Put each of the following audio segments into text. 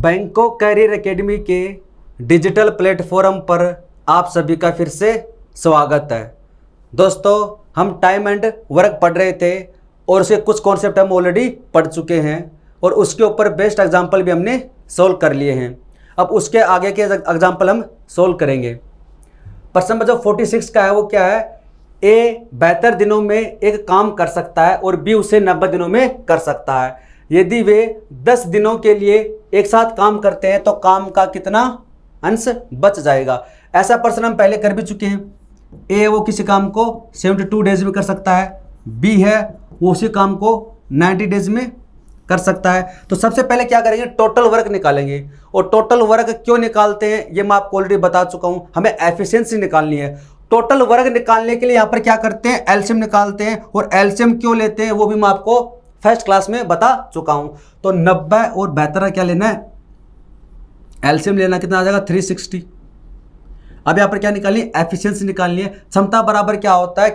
बैंकों career academy के digital platform पर आप सभी का फिर से स्वागत है। दोस्तों, हम टाइम एंड वर्क पढ़ रहे थे और उसके कुछ कॉन्सेप्ट हम ऑलरेडी पढ़ चुके हैं और उसके ऊपर बेस्ट एग्जाम्पल भी हमने सोल्व कर लिए हैं। अब उसके आगे के एग्जाम्पल हम सोल्व करेंगे। प्रश्न नंबर जो 46 का है वो क्या है? ए 72 दिनों में एक काम कर सकता है और बी उसे 90 दिनों में कर सकता है। यदि वे 10 दिनों के लिए एक साथ काम करते हैं तो काम का कितना अंश बच जाएगा? ऐसा प्रश्न हम पहले कर भी चुके हैं। ए वो किसी काम को 72 डेज में कर सकता है, बी है वो उसी काम को 90 डेज में कर सकता है। तो सबसे पहले क्या करेंगे? टोटल वर्क निकालेंगे। और टोटल वर्क क्यों निकालते हैं ये मैं आपको ऑलरेडी बता चुका हूं। हमें एफिशिएंसी निकालनी है। टोटल वर्क निकालने के लिए यहां पर क्या करते हैं? एलसीएम निकालते हैं। और एलसीएम क्यों लेते हैं वो भी मैं आपको फर्स्ट क्लास में बता चुका हूं। तो 90 और 72 क्या लेना है? एलसीएम लेना, कितना आ जाएगा? 360। अब यहां पर क्या निकालनी है? एफिशिएंसी निकालनी है। क्षमता बराबर क्या होता है?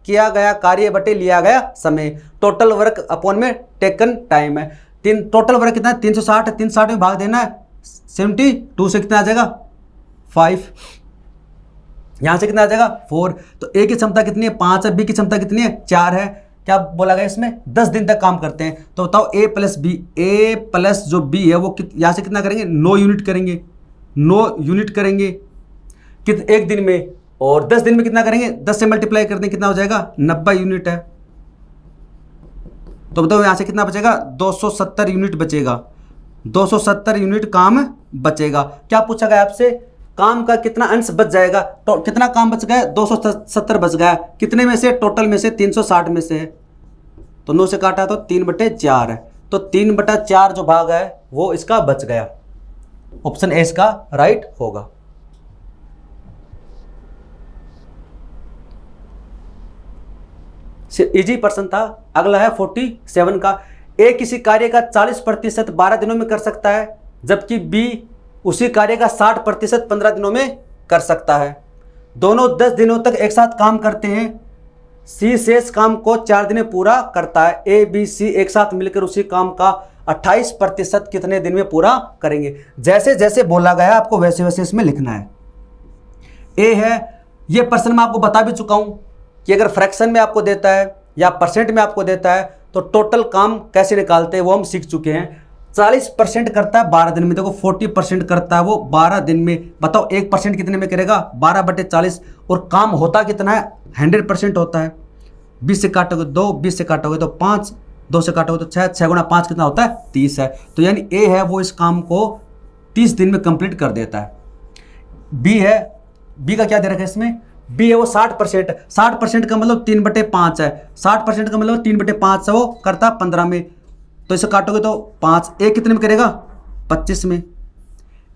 किया गया कार्य बटे लिया गया समय। टोटल वर्क अपॉन में टेकन टाइम है। टोटल वर्क कितना है? 360। 360 में भाग देना है 72 से, कितना आ जाएगा? 5। यहां से कितना आ जाएगा? 4। तो ए की क्षमता कितनी है? 5 है। बी की क्षमता कितनी है? 4 है। क्या बोला गया इसमें? 10 दिन तक काम करते हैं। तो बताओ ए प्लस बी, ए प्लस जो बी है वो यहां से कितना करेंगे? 9 यूनिट करेंगे। 9 यूनिट करेंगे एक दिन में। और 10 दिन में कितना करेंगे? 10 से मल्टीप्लाई करने कितना हो जाएगा? 90 यूनिट है। तो बताओ यहां से कितना बचेगा? 270 यूनिट बचेगा। 270 यूनिट काम बचेगा। क्या पूछा गया आपसे? काम का कितना अंश बच जाएगा? तो कितना काम बच गया? 270 बच गया। कितने में से? टोटल में से 360 में से है। तो 9 से काटा तो 3/4 है। तो 3/4 जो भाग है वो इसका बच गया। ऑप्शन ए इसका राइट होगा। इजी प्रश्न था। अगला है 47 का। ए किसी कार्य का 40% 12 दिनों में कर सकता है, जबकि बी उसी कार्य का 60% 15 दिनों में कर सकता है। दोनों 10 दिनों तक एक साथ काम करते हैं। सी शेष काम को 4 दिन में पूरा करता है। ए बी सी एक साथ मिलकर उसी काम का 28% कितने दिन में पूरा करेंगे? जैसे जैसे बोला गया आपको वैसे वैसे इसमें लिखना है। ए है, ये प्रश्न मैं आपको बता भी चुका हूं कि अगर फ्रैक्शन में आपको देता है या परसेंट में आपको देता है तो टोटल काम कैसे निकालते हैं वो हम सीख चुके हैं। 40% करता है 12 दिन में। देखो 40% करता है वो 12 दिन में। बताओ 1% कितने में करेगा? 12/40। और काम होता कितना है? 100% होता है। 20 से काटोगे 2, 20 से काटोगे तो 5, 2 से काटोगे तो 6, 6 गुणा 5 कितना होता है? 30 है। तो यानी ए है वो इस काम को 30 दिन में कंप्लीट कर देता है। बी है, बी का क्या दे रखा है इसमें? बी है वो 60%। 60% का मतलब 3/5 है। 60% का मतलब 3/5 है वो करता 15 में। तो इसे काटोगे तो 5। ए कितने में करेगा? 25 में।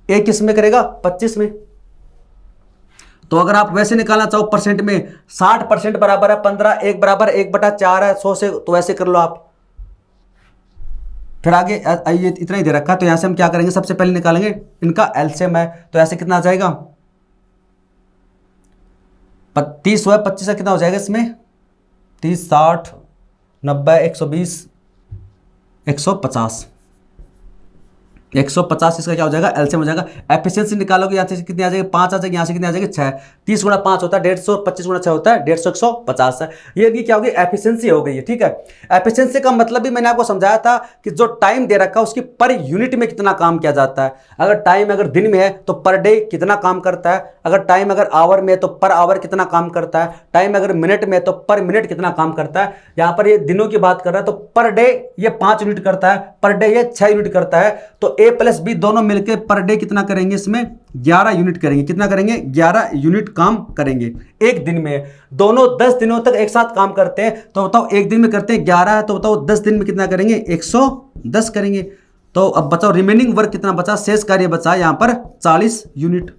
ए किस में करेगा? 25 में। तो अगर आप वैसे निकालना चाहो परसेंट में, 60% बराबर है 15, 1 बराबर 1/4 है 100 से, तो वैसे कर लो आप। फिर आगे ये इतना ही दे रखा है। तो यहां से हम क्या करेंगे? सबसे पहले निकालेंगे इनका एलसीएम है। तो ऐसे कितना आ जाएगा? 30 हुआ 25 का कितना हो जाएगा इसमें? 30, 60, 90, 120, 150। 150 इसका क्या हो जाएगा? एलसीएम हो जाएगा। एफिशिएंसी निकालोगे यहाँ से कितनी आ जाएगी? 5 आ जाएगी। यहाँ से कितनी आ जाएगी? 6। 30 गुणा 5 होता है 150, 25 गुणा 6 होता है 150, 150 है। ये क्या होगी? एफिशिएंसी हो गई है। ठीक है। एफिशिएंसी का मतलब भी मैंने आपको समझाया था कि जो टाइम दे रखा है उसकी पर यूनिट में कितना काम किया जाता है। अगर टाइम अगर दिन में है तो पर डे कितना काम करता है, अगर टाइम अगर आवर में है तो पर आवर कितना काम करता है, टाइम अगर मिनट में है तो पर मिनट कितना काम करता है। यहाँ पर ये दिनों की बात कर रहा है तो पर डे ये 5 यूनिट करता है, पर डे ये 6 यूनिट करता है। तो ए प्लस बी दोनों मिलकर पर डे कितना करेंगे? इसमें 11 यूनिट करेंगे। कितना करेंगे? 11 यूनिट काम करेंगे एक दिन में। दोनों 10 दिनों तक एक साथ काम करते हैं। तो बताओ एक दिन में करते हैं 11 है, तो बताओ 10 दिन में कितना करेंगे? 110 करेंगे। तो अब बचाओ रिमेनिंग वर्क कितना बचा? शेष कार्य बचा यहां पर 40 यूनिट।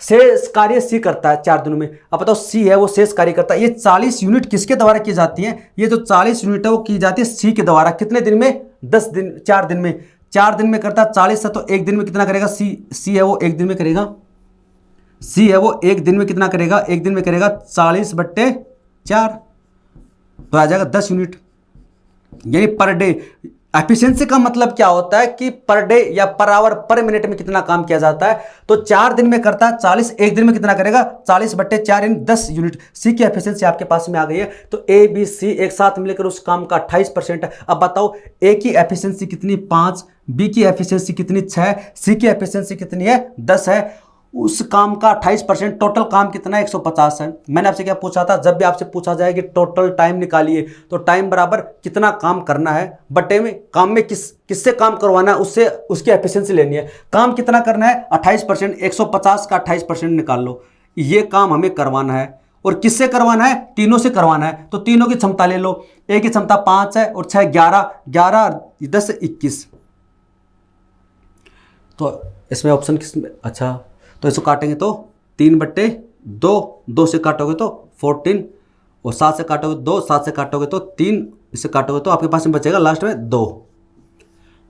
शेष कार्य सी करता है 4 दिनों में। अब बताओ सी है वो शेष कार्य करता है। ये 40 यूनिट किसके द्वारा की जाती है? ये जो 40 यूनिट है वो की जाती है सी के द्वारा। कितने दिन में? 10 दिन, 4 दिन में। 4 दिन में करता है 40 है, तो एक दिन में कितना करेगा? सी है वो एक दिन में करेगा। सी है वो एक दिन में कितना करेगा? एक दिन में करेगा 40/4। तो आ जाएगा 10 यूनिट। यानी पर डे एफिशिएंसी का मतलब क्या होता है कि पर डे या पर आवर पर मिनट में कितना काम किया जाता है। तो 4 दिन में करता है 40, एक दिन में कितना करेगा 40/4 यानी 10 यूनिट। सी की एफिशिएंसी आपके पास में आ गई है। तो ए बी सी एक साथ मिलकर उस काम का 28% है। अब बताओ ए की एफिशिएंसी कितनी 5, बी की एफिशिएंसी कितनी 6, सी की एफिशिएंसी कितनी है 10 है। उस काम का 28%, टोटल काम कितना है 150 है। मैंने आपसे क्या पूछा था, जब भी आपसे पूछा जाए कि टोटल टाइम निकालिए तो टाइम बराबर कितना काम करना है बटे में काम में किससे काम करवाना है उससे उसकी एफिशिएंसी लेनी है। काम कितना करना है 28%, 150 का 28% निकाल लो। ये काम हमें करवाना है और किससे करवाना है, तीनों से करवाना है। तो तीनों की क्षमता ले लो। ए की क्षमता 5 है और 6 11, 11 10 21। तो इसमें ऑप्शन किस में, अच्छा तो इसको काटेंगे तो 3/2, 2 से काटोगे तो 14 और 7 से काटोगे 2, 7 से काटोगे तो 3, इससे काटोगे तो आपके पास में बचेगा लास्ट में 2,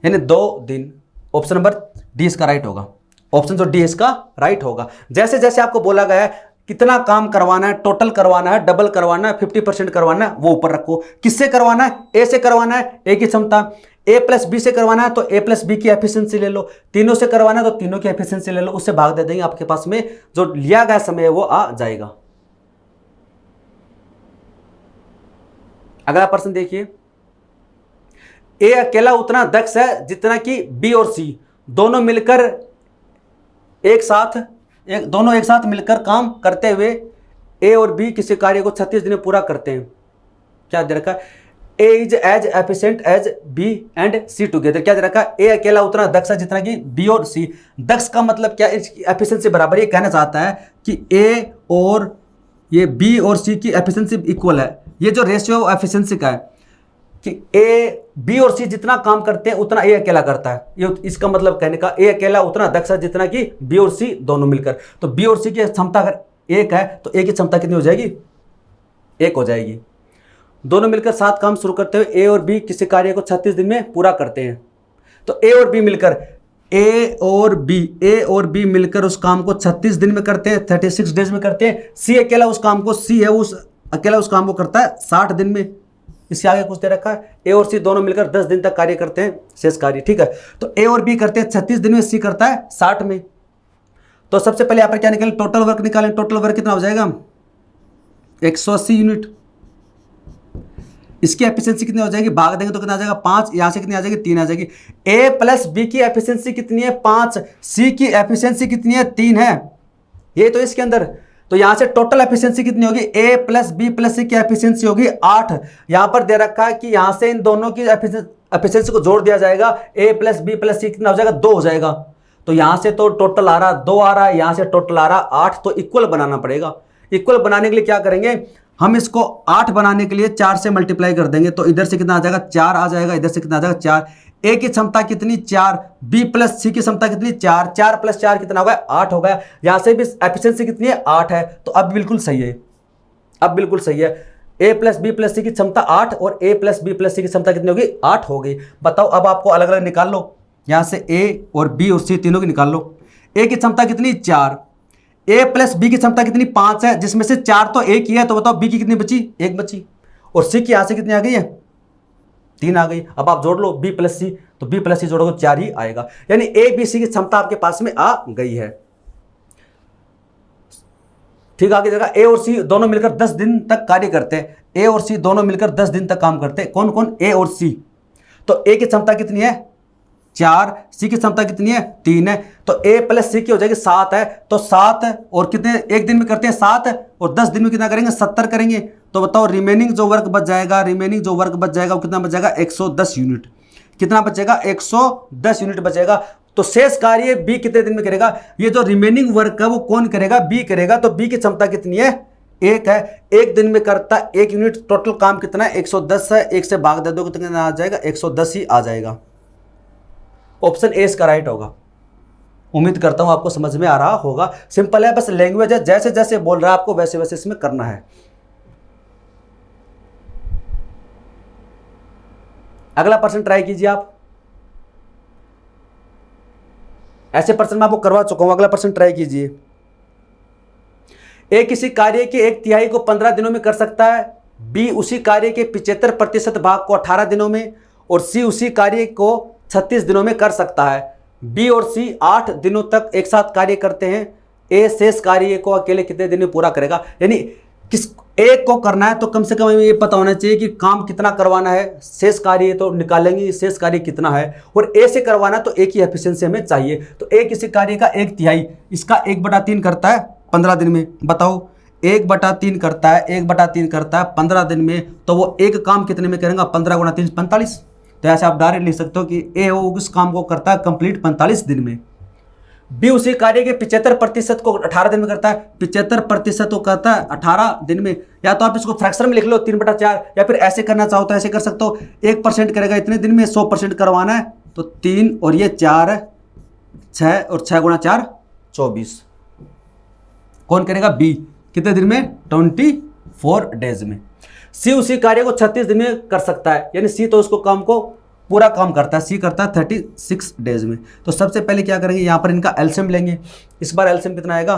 यानी 2 दिन। ऑप्शन नंबर डी इसका राइट होगा। ऑप्शन जो डी इसका राइट होगा। जैसे जैसे आपको बोला गया है कितना काम करवाना है, टोटल करवाना है, डबल करवाना है, 50% करवाना है, वो ऊपर रखो। किससे करवाना है, ए से करवाना है, ए की क्षमता। ए प्लस बी से करवाना है तो ए प्लस बी की एफिशिएंसी ले लो। तीनों से करवाना है तो तीनों की एफिशिएंसी ले लो, उससे भाग दे देंगे, आपके पास में जो लिया गया समय है वो आ जाएगा। अगला प्रश्न देखिए, ए अकेला उतना दक्ष है जितना कि बी और सी दोनों मिलकर एक साथ मिलकर काम करते हुए ए और बी किसी कार्य को 36 दिन में पूरा करते हैं। क्या दे रखा है, A is as efficient as B and C together. क्या दे रखा है, ए अकेला उतना दक्ष है जितना कि बी और सी। दक्ष का मतलब क्या, इसकी एफिशिएंसी बराबर। ये कहना चाहता है कि ए और ये बी और सी की एफिशिएंसी इक्वल है। ये जो रेशियो ऑफ एफिशिएंसी का है कि ए बी और सी जितना काम करते हैं उतना ए अकेला करता है। ये इसका मतलब कहने का, ए अकेला उतना दक्ष है जितना कि बी और सी दोनों मिलकर। तो बी और सी की क्षमता अगर 1 है तो ए की क्षमता कितनी हो जाएगी, 1 हो जाएगी। दोनों मिलकर 7 काम शुरू करते हुए ए और बी किसी कार्य को 36 दिन में पूरा करते हैं। तो ए और बी मिलकर उस काम को 36 दिन में करते हैं, 36 डेज में करते हैं। सी अकेला उस काम को करता है 60 दिन में। इससे आगे कुछ दे रखा है, ए और सी दोनों मिलकर 10 दिन तक कार्य करते हैं, शेष कार्य। ठीक है, तो ए और बी करते हैं 36 दिन में, सी करता है 60 में। तो सबसे पहले यहाँ पर क्या निकालें, टोटल वर्क निकालें। टोटल वर्क कितना हो जाएगा 180 यूनिट। इसकी एफिशिएंसी कितनी हो जाएगी, भाग देंगे तो कितना आ जाएगा 5, यहां से कितनी आ जाएगी 3 आ जाएगी। ए प्लस बी की एफिशिएंसी कितनी है 5, सी की एफिशिएंसी कितनी है 3 है, ये तो इसके अंदर। तो यहां से टोटल एफिशिएंसी कितनी होगी, ए प्लस बी प्लस सी की एफिशिएंसी होगी 8। यहां पर दे रखा है कि यहां से इन दोनों की एफिशिएंसी को जोड़ दिया जाएगा, ए प्लस बी प्लस सी कितना हो जाएगा 2 हो जाएगा। तो यहां से तो टोटल आ रहा 2 आ रहा है, यहां से टोटल आ रहा 8, तो इक्वल बनाना पड़ेगा। इक्वल बनाने के लिए क्या करेंगे, हम इसको 8 बनाने के लिए 4 से मल्टीप्लाई कर देंगे। तो इधर से कितना आ जाएगा 4 आ जाएगा, इधर से कितना आ जाएगा 4। ए की क्षमता कितनी 4, बी प्लस सी की क्षमता कितनी 4, 4 + 4 कितना हो गया 8 हो गया। यहां से भी एफिशिएंसी कितनी है 8 है। तो अब बिल्कुल सही है, अब बिल्कुल सही है। ए प्लस बी प्लस सी की क्षमता 8 और ए प्लस बी प्लस सी की क्षमता कितनी होगी 8 हो गई। बताओ अब आपको अलग अलग निकाल लो, यहां से ए और बी और सी तीनों की निकाल लो। ए की क्षमता कितनी 4, ए प्लस बी की क्षमता कितनी 5 है, जिसमें से 4 तो ए की है। तो बताओ बी की कितनी बची, 1 बची। और सी की यहां से कितनी आ गई है 3 आ गई। अब आप जोड़ लो बी प्लस सी, तो बी प्लस सी जोड़ोगे 4 ही आएगा, यानी ए बी सी की क्षमता आपके पास में आ गई है। ठीक, आगे जगह ए और सी दोनों मिलकर 10 दिन तक कार्य करते हैं। ए और सी दोनों मिलकर 10 दिन तक काम करते हैं। कौन कौन, ए और सी। तो ए की क्षमता कितनी है 4, सी की क्षमता कितनी है 3 है। तो ए प्लस सी की हो जाएगी 7 है। तो 7 और कितने एक दिन में करते हैं 7 और 10 दिन में कितना करेंगे 70 करेंगे। तो बताओ रिमेनिंग जो वर्क बच जाएगा वो कितना बच जाएगा 110 यूनिट। कितना बचेगा 110 यूनिट बचेगा। तो शेष कार्य बी कितने दिन में करेगा, ये जो रिमेनिंग वर्क है वो कौन करेगा, बी करेगा। तो बी की क्षमता कितनी है 1 है, 1 दिन में करता 1 यूनिट। टोटल काम कितना है 110 है, 1 से भाग दे दो कितना आ जाएगा 110 ही आ जाएगा। ऑप्शन ए इसका राइट होगा। उम्मीद करता हूं आपको समझ में आ रहा होगा। सिंपल है, बस लैंग्वेज है, जैसे जैसे बोल रहा है आपको वैसे वैसे इसमें करना है। अगला प्रश्न ट्राई कीजिए आप। ऐसे प्रश्न मैं आपको करवा चुका हूं, अगला प्रश्न ट्राई कीजिए। ए किसी कार्य के 1/3 को 15 दिनों में कर सकता है, बी उसी कार्य के 75% भाग को 18 दिनों में और सी उसी कार्य को 36 दिनों में कर सकता है। बी और सी 8 दिनों तक एक साथ कार्य करते हैं। ए शेष कार्य को अकेले कितने दिन में पूरा करेगा। यानी किस एक को करना है तो कम से कम हमें ये पता होना चाहिए कि काम कितना करवाना है। शेष कार्य तो निकालेंगे शेष कार्य कितना है, और ए से करवाना है तो ए की एफिशिएंसी हमें चाहिए। तो ए किसी कार्य का 1/3, इसका 1/3 करता है 15 दिन में। बताओ 1/3 करता है, 1/3 करता है 15 दिन में, तो वो एक काम कितने में करेगा? 15 × 3 45। तो ऐसे आप डायरेक्ट लिख सकते हो कि ए उस काम को करता है कंप्लीट 45 दिन में। बी उसी कार्य के 75% को 18 दिन में करता है। 75% को करता है 18 दिन में। या तो आप इसको फ्रैक्शन में लिख लो 3/4, या फिर ऐसे करना चाहो तो ऐसे कर सकते हो। 1% करेगा इतने दिन में, 100% करवाना है तो 3 और ये 4 है 6, और 6 × 4 24। कौन करेगा? बी। कितने दिन में? 24 डेज में। सी उसी कार्य को 36 दिन में कर सकता है, यानी सी तो उसको काम को पूरा काम करता है। सी करता है 36 डेज में। तो सबसे पहले क्या करेंगे, यहां पर इनका एलसीएम लेंगे। इस बार एलसीएम कितना आएगा?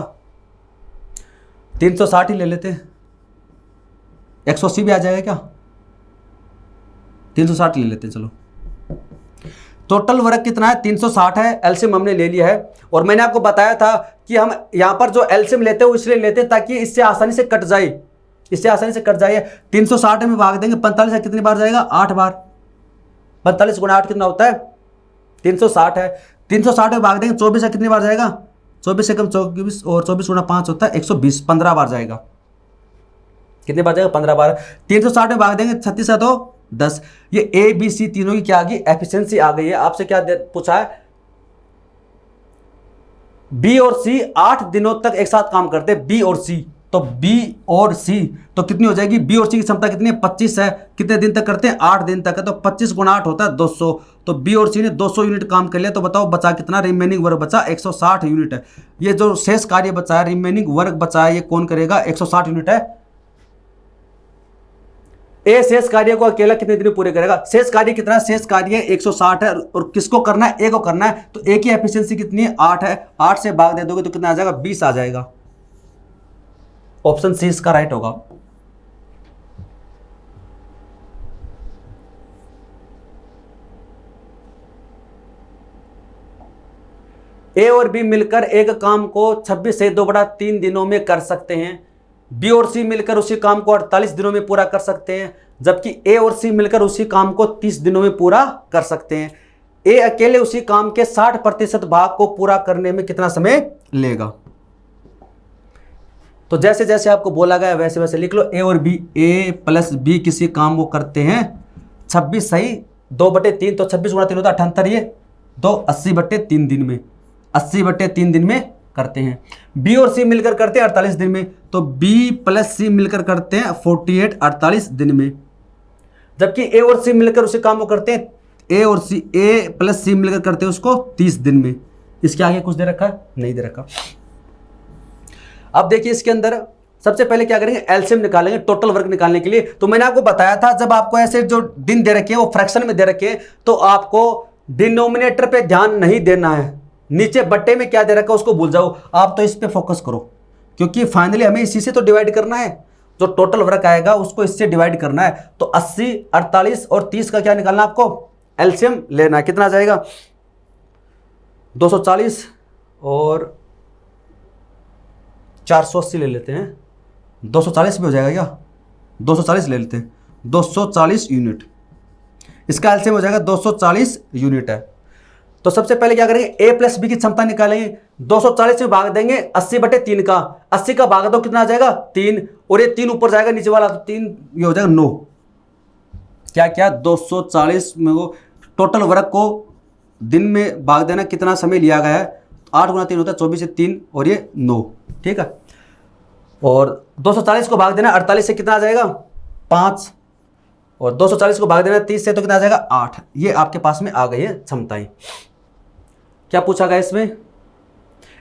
360 ही ले लेते हैं। 180 भी आ जाएगा क्या? 360 ले लेते हैं। चलो टोटल वर्क कितना है? 360 है। एलसीएम हमने ले लिया है, और मैंने आपको बताया था कि हम यहां पर जो एलसीएम लेते हैं वो इसलिए लेते हैं ताकि इससे आसानी से कट जाए, इससे आसानी से कट जाए। 360 में भाग देंगे 45 है, कितनी बार जाएगा? 8 बार। 45 × 8 कितना होता है? 360 है। 360 में भाग देंगे 24 है, कितनी बार जाएगा? 24 से कम 24, और 24 × 5 होता है 120, 15 बार जाएगा। कितनी बार जाएगा? 15 बार। 360 में भाग देंगे 36 है तो 10। ये ए बी सी तीनों की क्या आ गई? एफिशिएंसी आ गई है। आपसे क्या पूछा है? बी और सी 8 दिनों तक एक साथ काम करते हैं। बी और सी, तो बी और सी तो कितनी हो जाएगी? बी और सी की क्षमता कितनी है? 25 है। कितने दिन तक करते हैं? 8 दिन तक है। तो 25 × 8 होता है 200। तो बी और सी ने 200 यूनिट काम कर लिया। तो बताओ बचा कितना? रिमेनिंग वर्क बचा 160 यूनिट है। ये जो शेष कार्य बचा है, रिमेनिंग वर्क बचा है, ये कौन करेगा? 160 यूनिट है। ए शेष कार्य को अकेला कितने दिन में पूरे करेगा? शेष कार्य कितना है? शेष कार्य 160 है, और किसको करना है? ए को करना है। तो ए की एफिशिएंसी कितनी है? 8 है। 8 से भाग दे दोगे तो कितना आ जाएगा? 20 आ जाएगा। ऑप्शन सी इसका राइट होगा। ए और बी मिलकर एक काम को 26 से 2/3 दिनों में कर सकते हैं। बी और सी मिलकर उसी काम को 48 दिनों में पूरा कर सकते हैं, जबकि ए और सी मिलकर उसी काम को 30 दिनों में पूरा कर सकते हैं। ए अकेले उसी काम के 60% भाग को पूरा करने में कितना समय लेगा? तो जैसे जैसे आपको बोला गया वैसे वैसे लिख लो। ए और बी, ए प्लस बी किसी काम को करते हैं 26 सही 2/3, तो 26 × 3 होता है 78, ये तो 80/3 दिन में, 80/3 दिन में करते हैं। बी और सी मिलकर करते हैं 48 दिन में, तो बी प्लस सी मिलकर करते हैं 48 48 दिन में। जबकि ए और सी मिलकर उसी काम को करते हैं, ए और सी, ए प्लस सी मिलकर करते हैं उसको 30 दिन में। इसके आगे कुछ दे रखा है? नहीं दे रखा। अब देखिए इसके अंदर सबसे पहले क्या करेंगे? एलसीएम निकालेंगे टोटल वर्क निकालने के लिए। तो मैंने आपको बताया था जब आपको ऐसे जो दिन दे रखे हैं वो फ्रैक्शन में दे रखे हैं, तो आपको डिनोमिनेटर पे ध्यान नहीं देना है। नीचे बट्टे में क्या दे रखा है उसको भूल जाओ, आप तो इस पे फोकस करो, क्योंकि फाइनली हमें इसी से तो डिवाइड करना है। जो टोटल वर्क आएगा उसको इससे डिवाइड करना है। तो 80, 48 और 30 का क्या निकालना है आपको? एलसीएम लेना है। कितना आ जाएगा? 240 और 480 ले लेते हैं। 240 भी हो जाएगा क्या? 240 ले लेते हैं। 240 यूनिट इसका एलसीएम हो जाएगा। 240 यूनिट है। तो सबसे पहले क्या करेंगे? ए प्लस बी की क्षमता निकालेंगे। 240 में भाग देंगे 80/3 का। 80 का भाग दो कितना आ जाएगा? 3, और ये 3 ऊपर जाएगा नीचे वाला, तो 3 ये हो जाएगा 9। क्या क्या? 240 में वो टोटल वर्क को दिन में भाग देना कितना समय लिया गया है? 8 × 3 होता है 24 से 3, और ये 9। ठीक है। और 240 को भाग देना 48 से कितना आ जाएगा? 5, और 240 को भाग देना 30 से तो कितना आ जाएगा? 8। ये आपके पास में आ गई है क्षमताएं। क्या पूछा गया इसमें?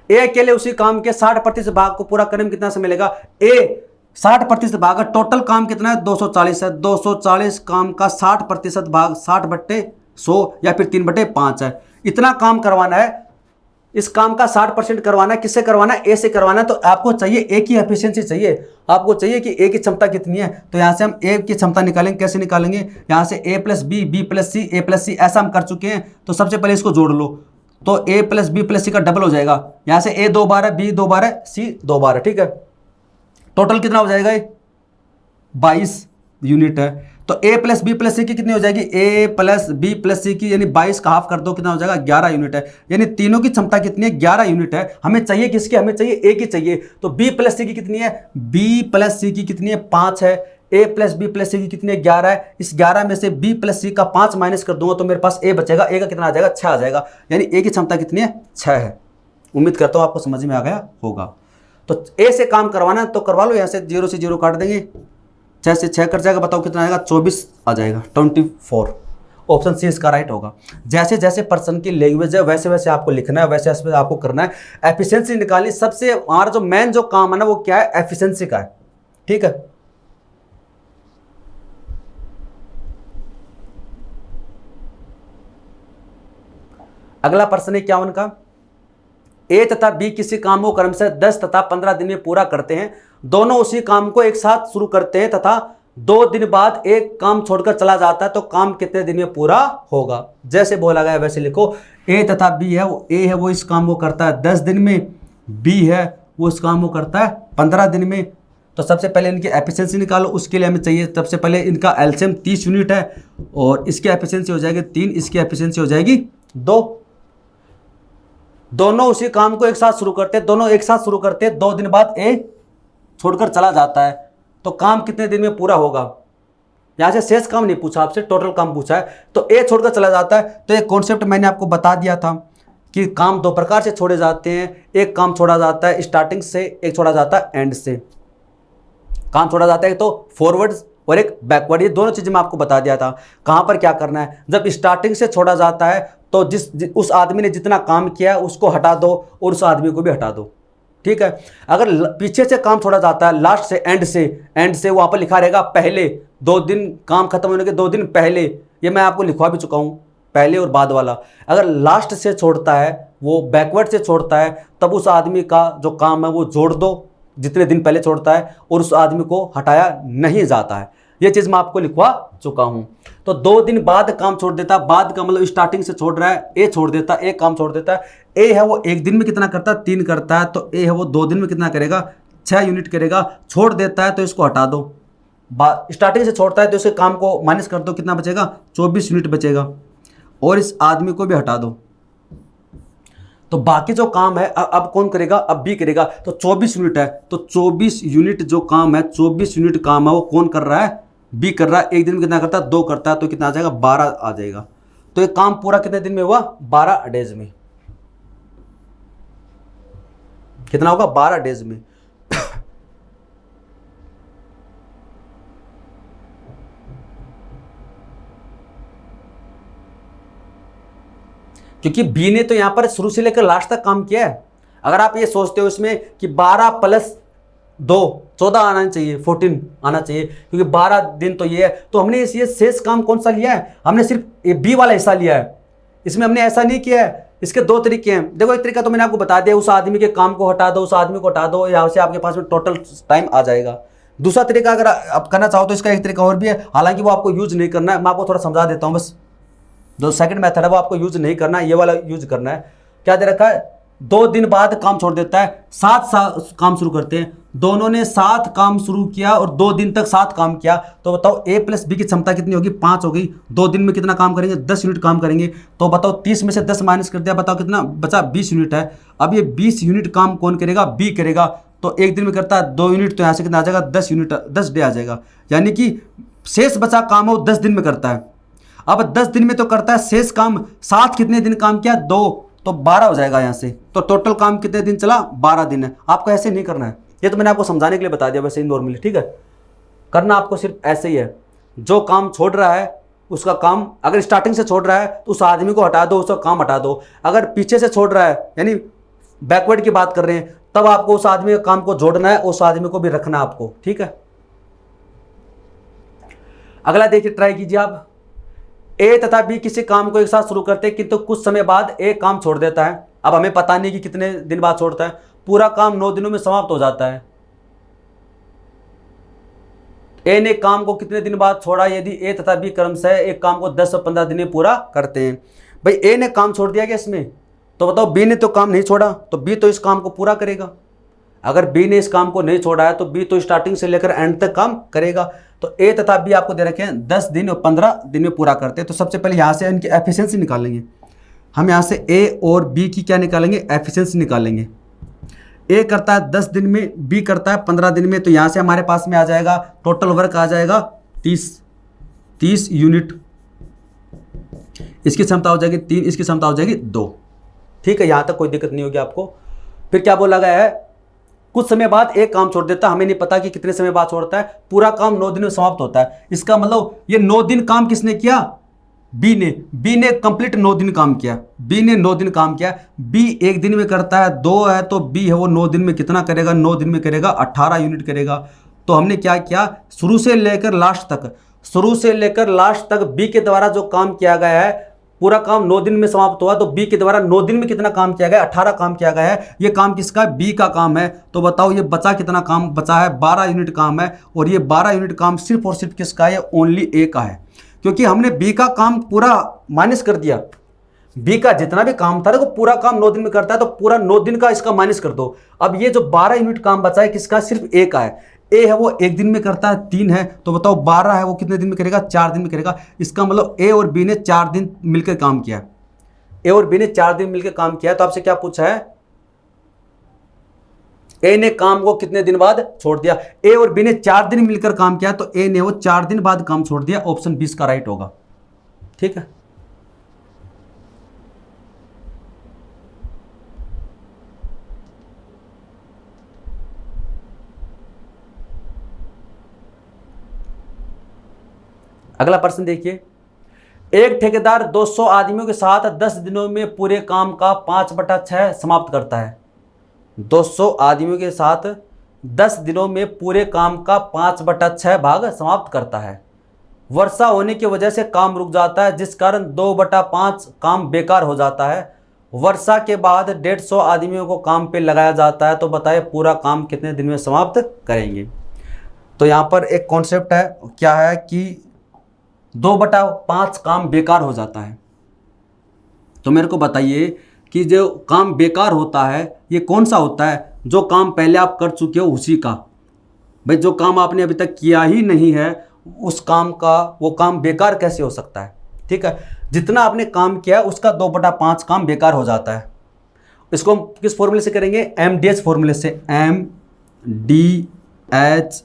ए अकेले उसी काम के 60% भाग को पूरा करने में कितना समय लेगा? ए 60% भाग का टोटल काम कितना है? 240 है। 240 काम का 60% भाग 60/100 या फिर 3/5 है। इतना काम करवाना है इस काम का 60% करवाना है, किससे करवाना है, ए से करवाना है। तो आपको चाहिए ए की एफिशिएंसी चाहिए, आपको चाहिए कि ए की क्षमता कितनी है। तो यहाँ से हम ए की क्षमता निकालेंगे, कैसे निकालेंगे, यहाँ से ए प्लस बी, बी प्लस सी, ए प्लस सी, ऐसा हम कर चुके हैं। तो सबसे पहले इसको जोड़ लो, तो ए प्लस बी प्लस सी का डबल हो जाएगा। यहाँ से ए 2 बार है, बी 2 बार है, सी 2 बार है, ठीक है। टोटल कितना हो जाएगा, 22 यूनिट है। तो ए प्लस बी प्लस सी की कितनी हो जाएगी, ए प्लस बी प्लस सी की, यानी 22 का हाफ कर दो, कितना हो जाएगा, 11 यूनिट है। यानी तीनों की क्षमता कितनी है, 11 यूनिट है। हमें चाहिए किसकी, हमें चाहिए ए की चाहिए। तो बी प्लस सी की कितनी है, बी प्लस सी की कितनी है, 5 है। ए प्लस बी प्लस सी की कितनी है, 11 है। इस 11 में से बी प्लस सी का 5 माइनस कर दूंगा तो मेरे पास ए बचेगा। ए का कितना आ जाएगा, 6 आ जाएगा। यानी ए की क्षमता कितनी है, 6 है। उम्मीद करता हूं आपको समझ में आ गया होगा। तो ए से काम करवाना तो करवा लो, यहाँ से 0 से 0 काट देंगे, 6 से 6 कट जाएगा, बताओ कितना आएगा, 24 आ जाएगा, 24। ऑप्शन सी इसका राइट होगा। जैसे जैसे पर्सन की लैंग्वेज है वैसे वैसे आपको लिखना है, वैसे वैसे आपको करना है। एफिशिएंसी निकालनी, सबसे हमारा जो मेन जो काम है ना वो क्या है, एफिशिएंसी का है, ठीक है। अगला प्रश्न है क्या उनका, ए तथा बी किसी काम को क्रमशः 10 तथा 15 दिन में पूरा करते हैं। दोनों उसी काम को एक साथ शुरू करते हैं तथा 2 दिन बाद एक काम छोड़कर चला जाता है, तो काम कितने दिन में पूरा होगा। जैसे बोला गया वैसे लिखो। ए तथा बी है, वो ए है वो इस काम को करता है 10 दिन में, बी है वो इस काम को करता है 15 दिन में। तो सबसे पहले इनकी एफिशिएंसी निकालो, उसके लिए हमें चाहिए सबसे पहले इनका एलसीएम 30 यूनिट है, और इसकी एफिशिएंसी हो जाएगी 3, इसकी एफिशिएंसी हो जाएगी 2। दोनों उसी काम को एक साथ शुरू करते हैं, दोनों एक साथ शुरू करते हैं, 2 दिन बाद ए छोड़कर चला जाता है, तो काम कितने दिन में पूरा होगा। यहां से शेष काम नहीं पूछा आपसे, टोटल काम पूछा है। तो ए छोड़कर चला जाता है, तो एक कॉन्सेप्ट मैंने आपको बता दिया था कि काम 2 प्रकार से छोड़े जाते हैं। एक काम छोड़ा जाता है स्टार्टिंग से, एक छोड़ा जाता है एंड से। काम छोड़ा जाता है तो फॉरवर्ड और एक बैकवर्ड, ये दोनों चीजें मैं आपको बता दिया था। कहां पर क्या करना है, जब स्टार्टिंग से छोड़ा जाता है तो उस आदमी ने जितना काम किया है उसको हटा दो और उस आदमी को भी हटा दो, ठीक है। अगर पीछे से काम छोड़ा जाता है, लास्ट से, एंड से वहां पर लिखा रहेगा पहले 2 दिन, काम खत्म होने के 2 दिन पहले। ये मैं आपको लिखवा भी चुका हूं, पहले और बाद वाला। अगर लास्ट से छोड़ता है, वो बैकवर्ड से छोड़ता है, तब उस आदमी का जो काम है वो जोड़ दो जितने दिन पहले छोड़ता है, और उस आदमी को हटाया नहीं जाता है। ये चीज मैं आपको लिखवा चुका हूं। तो 2 दिन बाद काम छोड़ देता, बाद का मतलब स्टार्टिंग से छोड़ रहा है, ए छोड़ देता, एक काम छोड़ देता है। ए है वो 1 दिन में कितना करता है, 3 करता है, तो ए है वो 2 दिन में कितना करेगा, 6 यूनिट करेगा। छोड़ देता है तो इसको हटा दो, स्टार्टिंग से छोड़ता है तो इसके काम को माइनस कर दो, कितना बचेगा, 24 यूनिट बचेगा, और इस आदमी को भी हटा दो। तो बाकी जो काम है अब कौन करेगा, अब बी करेगा। तो 24 यूनिट है, तो 24 यूनिट जो काम है, 24 यूनिट काम है वो कौन कर रहा है, बी कर रहा है। 1 दिन में कितना करता है, 2 करता है, तो कितना आ जाएगा, 12 आ जाएगा। तो ये काम पूरा कितने दिन में हुआ, 12 डेज में। कितना होगा, 12 डेज में। क्योंकि बी ने तो यहां पर शुरू से लेकर लास्ट तक काम किया है। अगर आप ये सोचते हो इसमें कि 12 + 2 14 आना चाहिए, 14 आना चाहिए, क्योंकि 12 दिन तो ये है, तो हमने ये शेष काम कौन सा लिया है, हमने सिर्फ ये बी वाला हिस्सा लिया है। इसमें हमने ऐसा नहीं किया है। इसके 2 तरीके हैं। देखो, एक तरीका तो मैंने आपको बता दिया, उस आदमी के काम को हटा दो, उस आदमी को हटा दो, यहाँ से आपके पास में टोटल टाइम आ जाएगा। दूसरा तरीका अगर आप करना चाहो तो इसका एक तरीका और भी है, हालांकि वो आपको यूज नहीं करना है, मैं आपको थोड़ा समझा देता हूँ बस। जो सेकंड मेथड है वो आपको यूज नहीं करना है, ये वाला यूज करना है। क्या दे रखा है, 2 दिन बाद काम छोड़ देता है, 7 काम शुरू करते हैं। दोनों ने 7 काम शुरू किया और 2 दिन तक 7 काम किया, तो बताओ ए प्लस बी की क्षमता कितनी होगी, 5 हो गई। 2 दिन में कितना काम करेंगे, 10 यूनिट काम करेंगे। तो बताओ 30 में से 10 माइनस कर दिया, बताओ कितना बचा, 20 यूनिट है। अब ये 20 यूनिट काम कौन करेगा, बी करेगा। तो 1 दिन में करता है 2 यूनिट, तो यहाँ से कितना आ जाएगा, 10 यूनिट, 10 डे आ जाएगा। यानी कि शेष बचा काम है वो 10 दिन में करता है। अब 10 दिन में तो करता है, शेष काम 7 कितने दिन काम किया, 2, तो 12 हो जाएगा यहाँ से। तो टोटल काम कितने दिन चला, 12 दिन है। आपको ऐसे नहीं करना है, ये तो मैंने आपको समझाने के लिए बता दिया वैसे ही नॉर्मली, ठीक है। करना आपको सिर्फ ऐसे ही है, जो काम छोड़ रहा है उसका काम, अगर स्टार्टिंग से छोड़ रहा है तो उस आदमी को हटा दो, उसका काम हटा दो। अगर पीछे से छोड़ रहा है, यानी बैकवर्ड की बात कर रहे हैं, तब आपको उस आदमी के काम को जोड़ना है, उस आदमी को भी रखना है आपको, ठीक है। अगला देखिए, ट्राई कीजिए आप। ए तथा बी किसी काम को एक साथ शुरू करते हैं, किंतु कुछ समय बाद ए काम छोड़ देता है। अब हमें पता नहीं कि कितने दिन बाद छोड़ता है, पूरा काम 9 दिनों में समाप्त हो जाता है। ए ने काम को कितने दिन बाद छोड़ा, यदि ए तथा बी क्रमशः एक काम को 10 और 15 दिन में पूरा करते हैं। भाई ए ने काम छोड़ दिया क्या इसमें, तो बताओ बी ने तो काम नहीं छोड़ा, तो बी तो इस काम को पूरा करेगा। अगर बी ने इस काम को नहीं छोड़ा है तो बी तो स्टार्टिंग से लेकर एंड तक काम करेगा। तो ए तथा बी आपको दे रखे हैं 10 दिन और 15 दिन में पूरा करते हैं। तो सबसे पहले यहाँ से इनकी एफिशिएंसी निकालेंगे। हम यहाँ से ए और बी की क्या निकालेंगे, एफिशिएंसी निकालेंगे। ए करता है 10 दिन में, बी करता है 15 दिन में। तो यहाँ से हमारे पास में आ जाएगा टोटल वर्क आ जाएगा 30 यूनिट। इसकी क्षमता हो जाएगी 3, इसकी क्षमता हो जाएगी 2। ठीक है, यहाँ तक कोई दिक्कत नहीं होगी आपको। फिर क्या बोला गया है, कुछ समय बाद एक काम छोड़ देता है, हमें नहीं पता कि कितने समय बाद छोड़ता है, पूरा काम 9 दिन में समाप्त होता है। इसका मतलब ये 9 दिन काम किसने किया, बी ने कंप्लीट 9 दिन काम किया। बी ने 9 दिन काम किया। बी एक दिन में करता है, 2 है तो बी है वो 9 दिन में कितना करेगा, 9 दिन में करेगा 18 यूनिट करेगा। तो हमने क्या किया, शुरू से लेकर लास्ट तक बी के द्वारा जो काम किया गया है, पूरा काम 9 दिन में समाप्त हुआ। तो बी के द्वारा 9 दिन में कितना काम किया गया, 18 काम किया गया है। ये काम किसका है, बी का काम है। तो बताओ ये बचा कितना काम बचा है, 12 यूनिट काम है। और ये 12 यूनिट काम सिर्फ और सिर्फ किसका है, ओनली ए का है। क्योंकि हमने बी का काम पूरा माइनस कर दिया। बी का जितना भी काम था, देखो पूरा काम 9 दिन में करता है, तो पूरा 9 दिन का इसका माइनस कर दो। अब ये जो 12 यूनिट काम बचा है किसका, सिर्फ ए का है। ए है वो 1 दिन में करता है, 3 है। तो बताओ 12 है वो कितने दिन में करेगा, 4 दिन में करेगा। इसका मतलब ए और बी ने 4 दिन मिलकर काम किया। ए और बी ने 4 दिन मिलकर काम किया। तो आपसे क्या पूछा है, ए ने काम को कितने दिन बाद छोड़ दिया। ए और बी ने 4 दिन मिलकर काम किया, तो ए ने वो 4 दिन बाद काम छोड़ दिया। ऑप्शन 20 का राइट होगा। ठीक है, अगला प्रश्न देखिए। एक ठेकेदार 200 आदमियों के साथ 10 दिनों में पूरे काम का 5/6 समाप्त करता है। 200 आदमियों के साथ 10 दिनों में पूरे काम का 5/6 भाग समाप्त करता है। वर्षा होने की वजह से काम रुक जाता है, जिस कारण 2/5 काम बेकार हो जाता है। वर्षा के बाद 150 आदमियों को काम पे लगाया जाता है। तो बताए पूरा काम कितने दिन में समाप्त करेंगे। तो यहाँ पर एक कॉन्सेप्ट है, क्या है कि 2/5 काम बेकार हो जाता है। तो मेरे को बताइए कि जो काम बेकार होता है ये कौन सा होता है, जो काम पहले आप कर चुके हो उसी का। भाई जो काम आपने अभी तक किया ही नहीं है उस काम का वो काम बेकार कैसे हो सकता है। ठीक है, जितना आपने काम किया उसका 2/5 काम बेकार हो जाता है। इसको हम किस फॉर्मूले से करेंगे, MDH फॉर्मूले से। MDH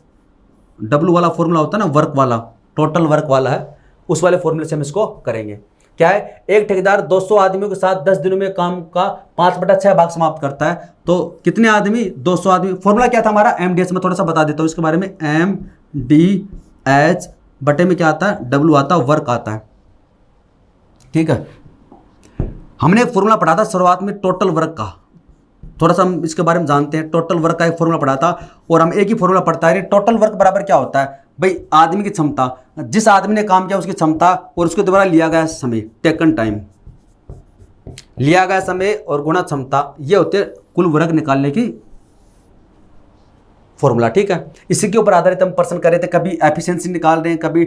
वाला फॉर्मूला होता है ना, वर्क वाला, टोटल वर्क वाला है, उस वाले फॉर्मूले से हम इसको करेंगे। क्या है, एक ठेकेदार 200 आदमियों के साथ 10 दिनों में काम का 5/6 भाग समाप्त करता है। तो कितने आदमी, 200 आदमी। फॉर्मूला क्या था हमारा, MDH में थोड़ा सा बता देता हूँ इसके बारे में। MDH बटे में क्या आता है, W आता है, वर्क आता है। ठीक है, हमने एक फॉर्मूला पढ़ा था शुरुआत में टोटल वर्क का, थोड़ा सा हम इसके बारे में जानते हैं। टोटल वर्क का एक फॉर्मूला पढ़ा था और हम एक ही फॉर्मूला पढ़ता है। टोटल वर्क बराबर क्या होता है भाई, आदमी की क्षमता, जिस आदमी ने काम किया उसकी क्षमता और उसके द्वारा लिया गया समय, टेकन टाइम, लिया गया समय और गुणा क्षमता, ये होते कुल वर्क निकालने की फॉर्मूला। ठीक है, इसी के ऊपर आधारित हम प्रश्न कर रहे थे। कभी एफिशिएंसी निकाल रहे हैं, कभी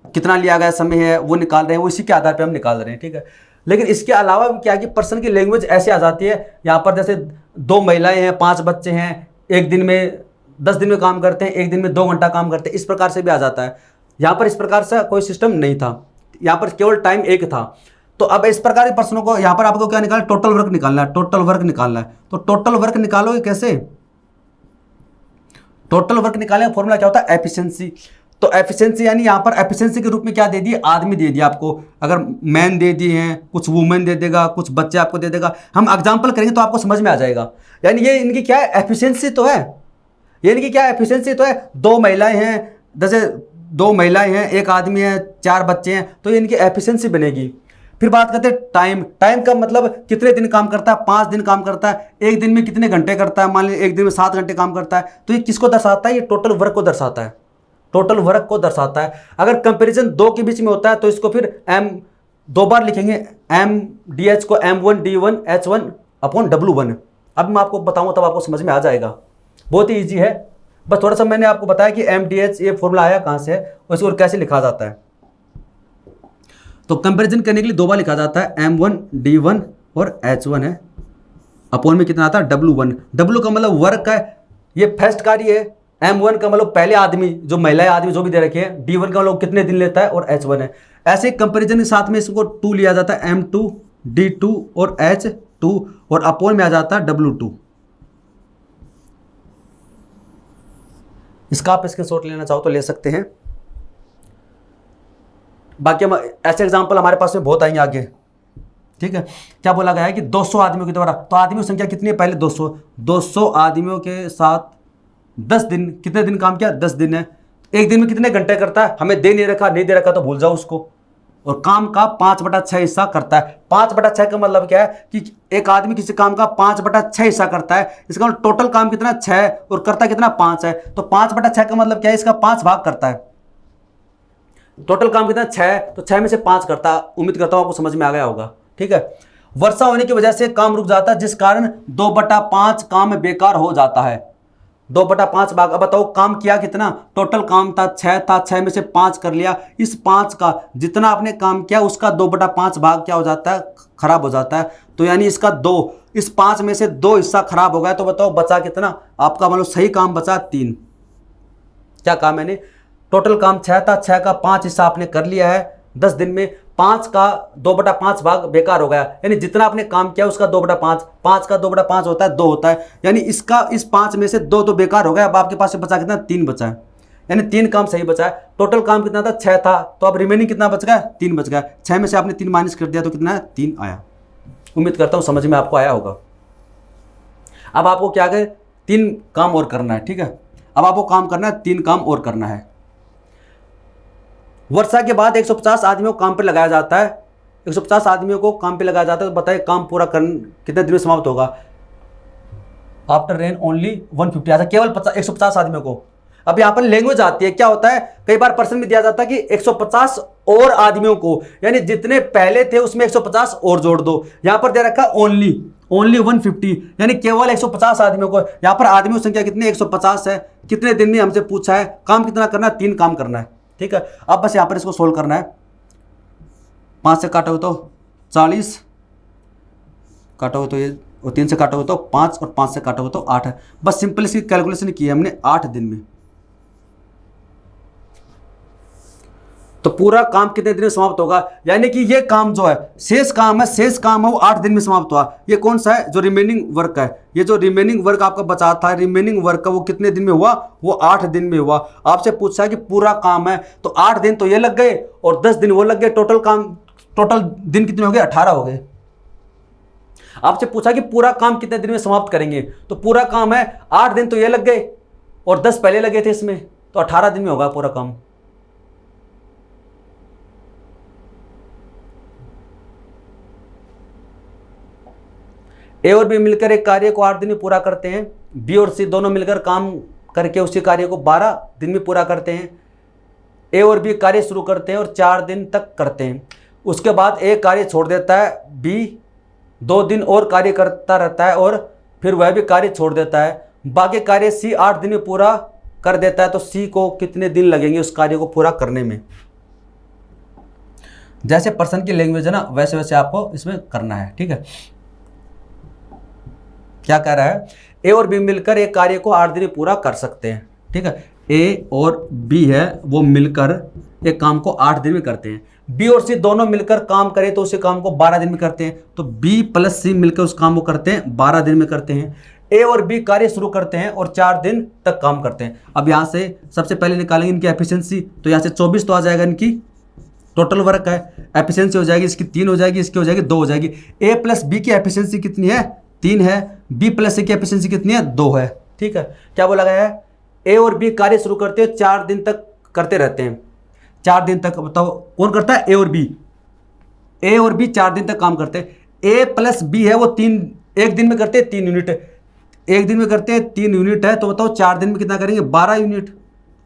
कितना लिया गया समय है वो निकाल रहे हैं, वो इसी के आधार पर हम निकाल रहे हैं। ठीक है, लेकिन इसके अलावा भी क्या कि प्रश्न की लैंग्वेज ऐसे आ जाती है। यहाँ पर जैसे 2 महिलाएं हैं, 5 बच्चे हैं, एक दिन में 10 दिन में काम करते हैं, एक दिन में 2 घंटा काम करते हैं, इस प्रकार से भी आ जाता है। यहाँ पर इस प्रकार से कोई सिस्टम नहीं था, यहाँ पर केवल टाइम एक था। तो अब इस प्रकार के प्रश्नों को यहाँ पर आपको क्या निकालना है, टोटल वर्क निकालना है। टोटल वर्क निकालना है तो टोटल वर्क निकालोगे कैसे, टोटल वर्क निकालने का फॉर्मूला क्या होता है, एफिशिएंसी। तो एफिशिएंसी यानी यहाँ पर एफिशिएंसी के रूप में क्या दे दिए, आदमी दे दिया आपको। अगर मैन दे दिए हैं, कुछ वुमेन दे देगा, कुछ बच्चे आपको दे देगा। हम एग्जाम्पल करेंगे तो आपको समझ में आ जाएगा। यानी ये इनकी क्या है, एफिशिएंसी तो है। ये इनकी क्या एफिशिएंसी तो है। 2 महिलाएं हैं, जैसे 2 महिलाएं हैं, 1 आदमी है, 4 बच्चे हैं, तो ये इनकी एफिशिएंसी बनेगी। फिर बात करते हैं टाइम। टाइम का मतलब कितने दिन काम करता है, 5 दिन काम करता है। एक दिन में कितने घंटे करता है, मान लीजिए एक दिन में 7 घंटे काम करता है। तो ये किसको दर्शाता है, ये टोटल वर्क को दर्शाता है। टोटल वर्क को दर्शाता है। अगर कंपैरिजन 2 के बीच में होता है तो इसको फिर दो बार लिखेंगे एम डी एच को M1D1H1/W1। अब मैं आपको बताऊंगा तब आपको समझ में आ जाएगा, बहुत ही ईजी है। बस थोड़ा सा मैंने आपको बताया कि MDH ये फॉर्मूला आया कहाँ से है और इसको कैसे लिखा जाता है। तो कंपैरिजन करने के लिए दो बार लिखा जाता है, M1D1 और H1 है, अपॉन में कितना आता है W1। W का मतलब वर्क है, ये फर्स्ट कार्य है। M1 का मतलब पहले आदमी, जो महिला आदमी जो भी दे रखे हैं। D1 का मतलब कितने दिन लेता है, और H1 है। ऐसे कंपैरिजन के साथ में इसको 2 लिया जाता है, M2 D2 और H2, और अपॉन में आ जाता है W2। इसका आप स्क्रीनशॉट लेना चाहो तो ले सकते हैं। बाकी हम ऐसे एग्जांपल हमारे पास में बहुत आएंगे आगे, ठीक है। क्या बोला गया है कि 200 आदमियों के द्वारा, तो आदमियों की संख्या कितनी है पहले 200 आदमियों के साथ 10 दिन, कितने दिन काम किया, 10 दिन है। एक दिन में कितने घंटे करता है, हमें दे नहीं रखा, नहीं दे रखा तो भूल जाओ उसको। और काम का 5/6 हिस्सा करता है। 5/6 का मतलब क्या है कि एक आदमी किसी काम का 5/6 हिस्सा करता है। इसका मतलब टोटल काम कितना 6 और करता कितना 5 है। तो 5/6 का मतलब क्या है, इसका 5 भाग करता है। टोटल काम कितना 6, तो 6 में से 5 करता है। उम्मीद करता हूं आपको समझ में आ गया होगा, ठीक है। वर्षा होने की वजह से काम रुक जाता है, जिस कारण 2/5 काम बेकार हो जाता है। 2/5 भाग। अब बताओ काम किया कितना, टोटल काम था 6 था, 6 में से 5 कर लिया। इस 5 का जितना आपने काम किया उसका 2/5 भाग क्या हो जाता है, खराब हो जाता है। तो यानी इसका 2, इस 5 में से 2 हिस्सा खराब हो गया। तो बताओ बचा कितना आपका, मतलब सही काम बचा 3। क्या कहा मैंने, टोटल काम 6 था, 6 का 5 हिस्सा आपने कर लिया है 10 दिन में। 5 का 2/5 भाग बेकार हो गया, यानी जितना आपने काम किया उसका 2/5, 5 का 2/5 होता है 2 होता है, यानी इसका इस 5 में से 2 तो बेकार हो गया। अब आपके पास बचा कितना, 3 बचा है, यानी 3 काम सही बचा है। टोटल काम कितना था 6 था, तो अब रिमेनिंग कितना बच गया, 3 बच गया। 6 में से आपने 3 माइनस कर दिया तो कितना है, 3 आया। उम्मीद करता हूँ समझ में आपको आया होगा। अब आपको क्या है, 3 काम और करना है, ठीक है। अब आपको काम करना है, 3 काम और करना है। वर्षा के बाद 150 आदमियों को काम पे लगाया जाता है। 150 आदमियों को काम पे लगाया जाता है। तो बताइए काम पूरा कितने दिन में समाप्त होगा। आफ्टर रेन ओनली 150, ऐसा केवल 150 आदमियों को। अब यहाँ पर लैंग्वेज आती है, क्या होता है, कई बार प्रश्न में दिया जाता है कि 150 और आदमियों को, यानी जितने पहले थे उसमें 150 और जोड़ दो। यहाँ पर दे रखा ओनली 150, यानी केवल 150 आदमियों को। यहाँ पर आदमियों की संख्या कितनी, 150 है। कितने दिन में हमसे पूछा है, काम कितना करना है, 3 काम करना है, ठीक है। अब बस यहाँ पर इसको सोल्व करना है। 5 से काटोगे तो 40, काटोगे तो ये, और 3 से काटोगे तो 5, और 5 से काटोगे तो 8 है। बस सिंपल इसकी कैलकुलेशन की है हमने 8 दिन में। तो पूरा काम कितने दिन में समाप्त होगा, यानी कि ये काम जो है शेष काम है, शेष काम है वो 8 दिन में समाप्त हुआ। ये कौन सा है, जो रिमेनिंग वर्क है, ये जो रिमेनिंग वर्क आपका बचा था, रिमेनिंग वर्क का वो कितने दिन में हुआ, वो 8 दिन में हुआ। आपसे पूछा है कि पूरा काम है, तो 8 दिन तो ये लग गए और 10 दिन वो लग गए। टोटल दिन कितने हो गए, 18 हो गए। आपसे पूछा कि पूरा काम कितने दिन में समाप्त करेंगे, तो पूरा काम है 8 दिन तो ये लग गए और 10 पहले लगे थे इसमें, तो 18 दिन में होगा पूरा काम। ए और बी मिलकर एक कार्य को 8 दिन में पूरा करते हैं। बी और सी दोनों मिलकर काम करके उसी कार्य को 12 दिन में पूरा करते हैं। ए और बी कार्य शुरू करते हैं और 4 दिन तक करते हैं। उसके बाद ए कार्य छोड़ देता है, बी 2 दिन और कार्य करता रहता है और फिर वह भी कार्य छोड़ देता है। बाकी कार्य सी 8 दिन में पूरा कर देता है। तो सी को कितने दिन लगेंगे उस कार्य को पूरा करने में। जैसे पर्सन की लैंग्वेज है ना, वैसे वैसे आपको इसमें करना है, ठीक है। क्या कह रहा है, ए और बी मिलकर एक कार्य को 8 दिन में पूरा कर सकते हैं, ठीक है। ए और बी है वो मिलकर एक काम को 8 दिन में करते हैं। बी और सी दोनों मिलकर काम करें तो उसी काम को 12 दिन में करते हैं। तो बी प्लस सी मिलकर उस काम को करते हैं, 12 दिन में करते हैं। ए और बी कार्य शुरू करते हैं और 4 दिन तक काम करते हैं। अब यहाँ से सबसे पहले निकालेंगे इनकी एफिशिएंसी। तो यहाँ से 24 तो आ जाएगा, इनकी टोटल वर्क है। एफिशिएंसी हो जाएगी इसकी 3 हो जाएगी, इसकी हो जाएगी 2 हो जाएगी। ए प्लस बी की एफिशिएंसी कितनी है, 3 है। बी प्लस सी की एफिशिएंसी कितनी है, 2 है, ठीक है। क्या बोला गया है, ए और बी कार्य शुरू करते हैं, 4 दिन तक करते रहते हैं। 4 दिन तक बताओ कौन करता है, ए और बी। ए और बी 4 दिन तक काम करते हैं। ए प्लस बी है वो 1 दिन में करते हैं 3 यूनिट। 1 दिन में करते हैं 3 यूनिट है, तो बताओ 4 दिन में कितना करेंगे, 12 यूनिट।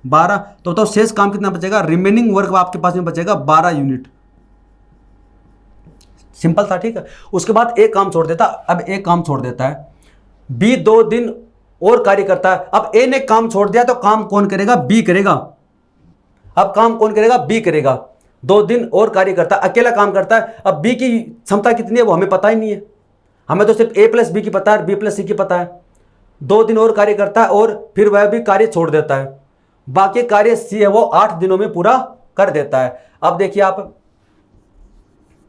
12, तो बताओ शेष काम कितना बचेगा, रिमेनिंग वर्क आपके पास में बचेगा 12 यूनिट। सिंपल था, ठीक है। उसके बाद एक काम छोड़ देता, अब एक काम छोड़ देता है, बी 2 दिन और कार्य करता है। अब ए ने काम छोड़ दिया तो काम कौन करेगा? बी करेगा। अब काम कौन करेगा? बी करेगा। 2 दिन और कार्य करता है, अकेला काम करता है। अब बी की क्षमता कितनी है वो हमें पता ही नहीं है, हमें तो सिर्फ ए प्लस बी की पता है, बी प्लस सी की पता है। 2 दिन और कार्य करता है और फिर वह भी कार्य छोड़ देता है। बाकी कार्य सी है वो 8 दिनों में पूरा कर देता है। अब देखिए आप,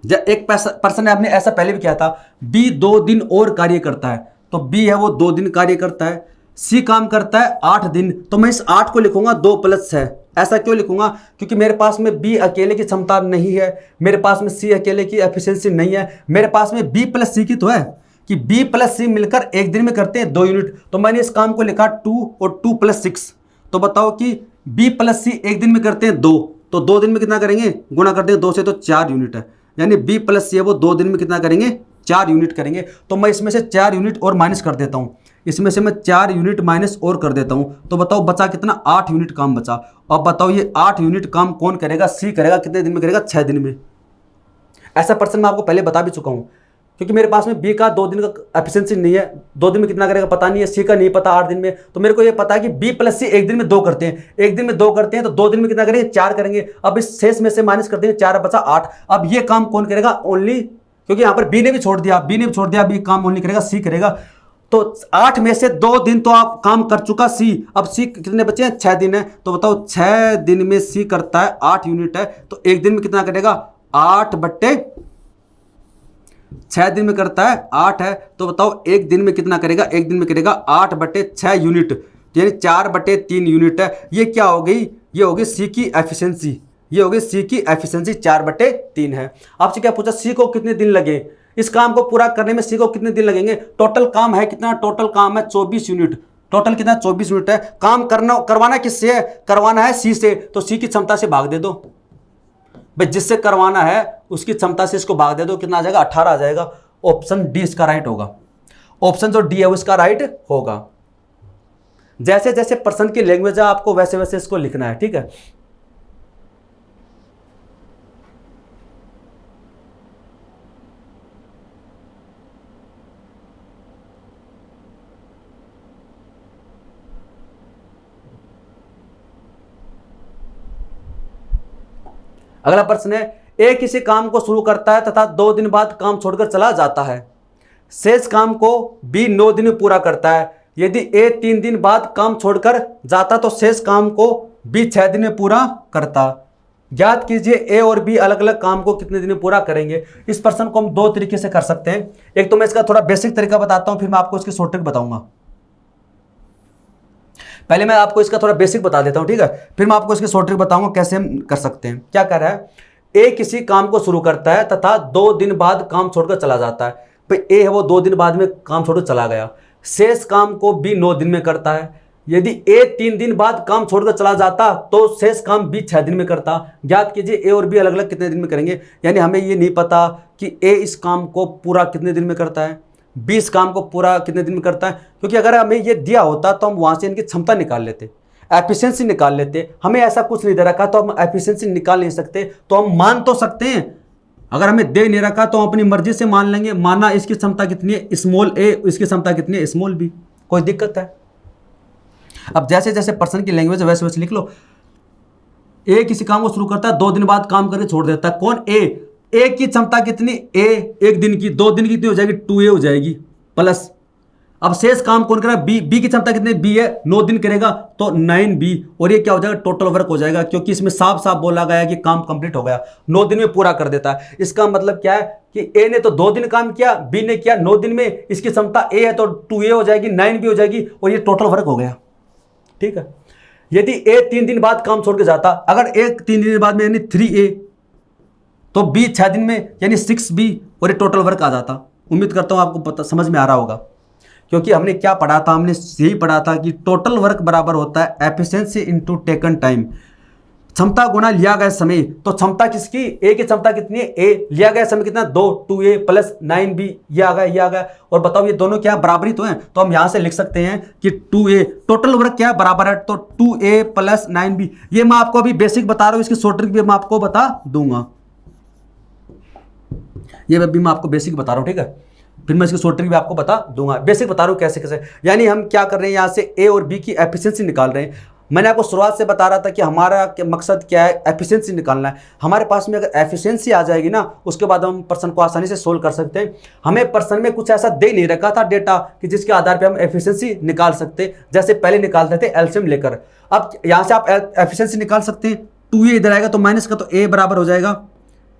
जब एक पर्सन ने आपने ऐसा पहले भी किया था, बी 2 दिन और कार्य करता है, तो बी है वो 2 दिन कार्य करता है, सी काम करता है 8 दिन, तो मैं इस 8 को लिखूंगा 2 + 6। ऐसा क्यों लिखूंगा? क्योंकि मेरे पास में बी अकेले की क्षमता नहीं है, मेरे पास में सी अकेले की एफिशिएंसी नहीं है, मेरे पास में बी प्लस सी की तो है कि बी प्लस सी मिलकर एक दिन में करते हैं 2 यूनिट। तो मैंने इस काम को लिखा 2 और 2 + 6। तो बताओ कि बी प्लस सी एक दिन में करते हैं 2, तो 2 दिन में कितना करेंगे? गुणा करते हैं 2 से, तो 4 यूनिट है। यानी बी प्लस सी है वो 2 दिन में कितना करेंगे? 4 यूनिट करेंगे। तो मैं इसमें से 4 यूनिट और माइनस कर देता हूँ, इसमें से मैं 4 यूनिट माइनस और कर देता हूँ, तो बताओ बचा कितना? 8 यूनिट काम बचा। अब बताओ ये 8 यूनिट काम कौन करेगा? सी करेगा। कितने दिन में करेगा? 6 दिन में। ऐसा पर्सन मैं आपको पहले बता भी चुका हूँ, क्योंकि मेरे पास में बी का 2 दिन का एफिशिएंसी नहीं है, 2 दिन में कितना करेगा पता नहीं है, सी का नहीं पता 8 दिन में, तो मेरे को ये पता है कि बी प्लस सी एक दिन में 2 करते हैं, एक दिन में 2 करते हैं, तो 2 दिन में कितना करेंगे? 4 करेंगे। अब इस शेष में से माइनस कर देंगे, 4 बचा 8। अब ये काम कौन करेगा? ओनली, क्योंकि यहाँ पर बी ने भी छोड़ दिया, अभी काम ओनली करेगा सी करेगा। तो 8 में से 2 दिन तो आप काम कर चुका सी, अब सी कितने बचे हैं? 6 दिन है। तो बताओ 6 दिन में सी करता है 8 यूनिट है, तो एक दिन में कितना करेगा? 8/6 दिन में करता है 8 है, तो बताओ एक दिन में कितना करेगा? एक दिन में करेगा 8/6 यूनिट, तो यानी 4/3 यूनिट है। ये क्या हो गई? ये हो गई सी की एफिशिएंसी, ये हो गई सी की एफिशिएंसी 4/3 है। आपसे क्या पूछा? सी को कितने दिन लगे? इस काम को पूरा करने में सी को कितने दिन लगेंगे? टोटल काम है कितना? टोटल काम है 24 यूनिट। टोटल कितना? 24 यूनिट है। काम करवाना किससे है? करवाना है सी से, तो सी की क्षमता से भाग दे दो भाई, जिससे करवाना है उसकी क्षमता से इसको भाग दे दो, कितना आ जाएगा? 18 आ जाएगा। ऑप्शन डी इसका राइट होगा, ऑप्शन जो डी है वो इसका राइट होगा। जैसे जैसे पर्सन की लैंग्वेज है आपको वैसे वैसे इसको लिखना है, ठीक है। अगला प्रश्न है, ए किसी काम को शुरू करता है तथा 2 दिन बाद काम छोड़कर चला जाता है। शेष काम को बी 9 दिन में पूरा करता है। यदि ए 3 दिन बाद काम छोड़कर जाता तो शेष काम को बी 6 दिन में पूरा करता। ज्ञात कीजिए ए और बी अलग अलग काम को कितने दिन में पूरा करेंगे। इस प्रश्न को हम 2 तरीके से कर सकते हैं। एक तो मैं इसका थोड़ा बेसिक तरीका बताता हूं, फिर मैं आपको इसकी शॉर्ट ट्रिक बताऊंगा। पहले मैं आपको इसका थोड़ा बेसिक बता देता हूं, ठीक है, फिर मैं आपको इसकी शॉर्ट ट्रिक बताऊंगा कैसे हम कर सकते हैं। क्या कर रहा है? ए किसी काम को शुरू करता है तथा 2 दिन बाद काम छोड़कर चला जाता है। भाई ए है वो 2 दिन बाद में काम छोड़कर चला गया। शेष काम को बी 9 दिन में करता है। यदि ए 3 दिन बाद काम छोड़कर चला जाता तो शेष काम बी 6 दिन में करता। ज्ञात कीजिए ए और बी अलग अलग कितने दिन में करेंगे। यानी हमें ये नहीं पता कि ए इस काम को पूरा कितने दिन में करता है, बी इस काम को पूरा कितने दिन में करता है, क्योंकि अगर हमें ये दिया होता तो हम वहां से इनकी क्षमता निकाल लेते, एफिशिएंसी निकाल लेते। हमें ऐसा कुछ नहीं दे रखा तो हम एफिशिएंसी निकाल नहीं सकते, तो हम मान तो सकते हैं। अगर हमें दे नहीं रखा तो हम अपनी मर्जी से मान लेंगे। माना इसकी क्षमता कितनी है? स्मॉल ए, इसकी क्षमता कितनी है? Small B. कोई दिक्कत है? अब जैसे जैसे पर्सन की लैंग्वेज वैसे वैसे लिख लो। ए किसी काम को शुरू करता है, 2 दिन बाद काम करके छोड़ देता है। कौन? ए। ए की क्षमता कितनी? ए एक दिन की, 2 दिन की कितनी हो जाएगी? 2a हो जाएगी प्लस। अब शेष काम कौन करेगा? बी। बी की क्षमता कितनी? बी है 9 दिन करेगा तो 9b, और ये क्या हो जाएगा? टोटल वर्क हो जाएगा, क्योंकि इसमें साफ साफ बोला गया है कि काम कंप्लीट हो गया, 9 दिन में पूरा कर देता है। इसका मतलब क्या है कि ए ने तो 2 दिन काम किया, बी ने किया 9 दिन में। इसकी क्षमता ए है तो 2a हो जाएगी, 9b हो जाएगी, और ये टोटल वर्क हो गया, ठीक है। यदि ए 3 दिन बाद काम छोड़ के जाता, अगर ए 3 दिन बाद में यानी 3a, तो बी 6 दिन में यानी 6b, और ये टोटल वर्क आ जाता। उम्मीद करता हूं आपको पता समझ में आ रहा होगा, क्योंकि हमने क्या पढ़ा था? हमने यही पढ़ा था कि टोटल वर्क बराबर होता है एफिशिएंसी इनटू टेकन टाइम। क्षमता गुना लिया गया समय। तो क्षमता किसकी? ए की क्षमता कितनी है? ए। लिया गया समय कितना? 2a प्लस 9b, ये आ गया, ये आ गया। और बताओ ये दोनों क्या बराबरी तो हैं, तो हम यहां से लिख सकते हैं कि 2a टोटल वर्क क्या है? बराबर है, तो 2a प्लस 9b। ये मैं आपको अभी बेसिक बता रहा हूं, इसकी शॉर्ट ट्रिक भी मैं आपको बता दूंगा। ये अभी मैं आपको बेसिक बता रहा हूँ, ठीक है, फिर मैं इसकी शॉर्ट ट्रिक भी आपको बता दूंगा। बेसिक बता रहा हूँ कैसे कैसे, यानी हम क्या कर रहे हैं, यहाँ से ए और बी की एफिशिएंसी निकाल रहे हैं। मैंने आपको शुरुआत से बता रहा था कि हमारा मकसद क्या है, एफिशिएंसी निकालना है। हमारे पास में अगर एफिशिएंसी आ जाएगी ना, उसके बाद हम प्रश्न को आसानी से सोल्व कर सकते हैं। हमें प्रश्न में कुछ ऐसा दे नहीं रखा था डेटा कि जिसके आधार पर हम एफिशिएंसी निकाल सकते, जैसे पहले निकालते थे एलसीएम लेकर। अब यहाँ से आप एफिशिएंसी निकाल सकते हैं। 2 इधर आएगा तो माइनस का, तो ए बराबर हो जाएगा,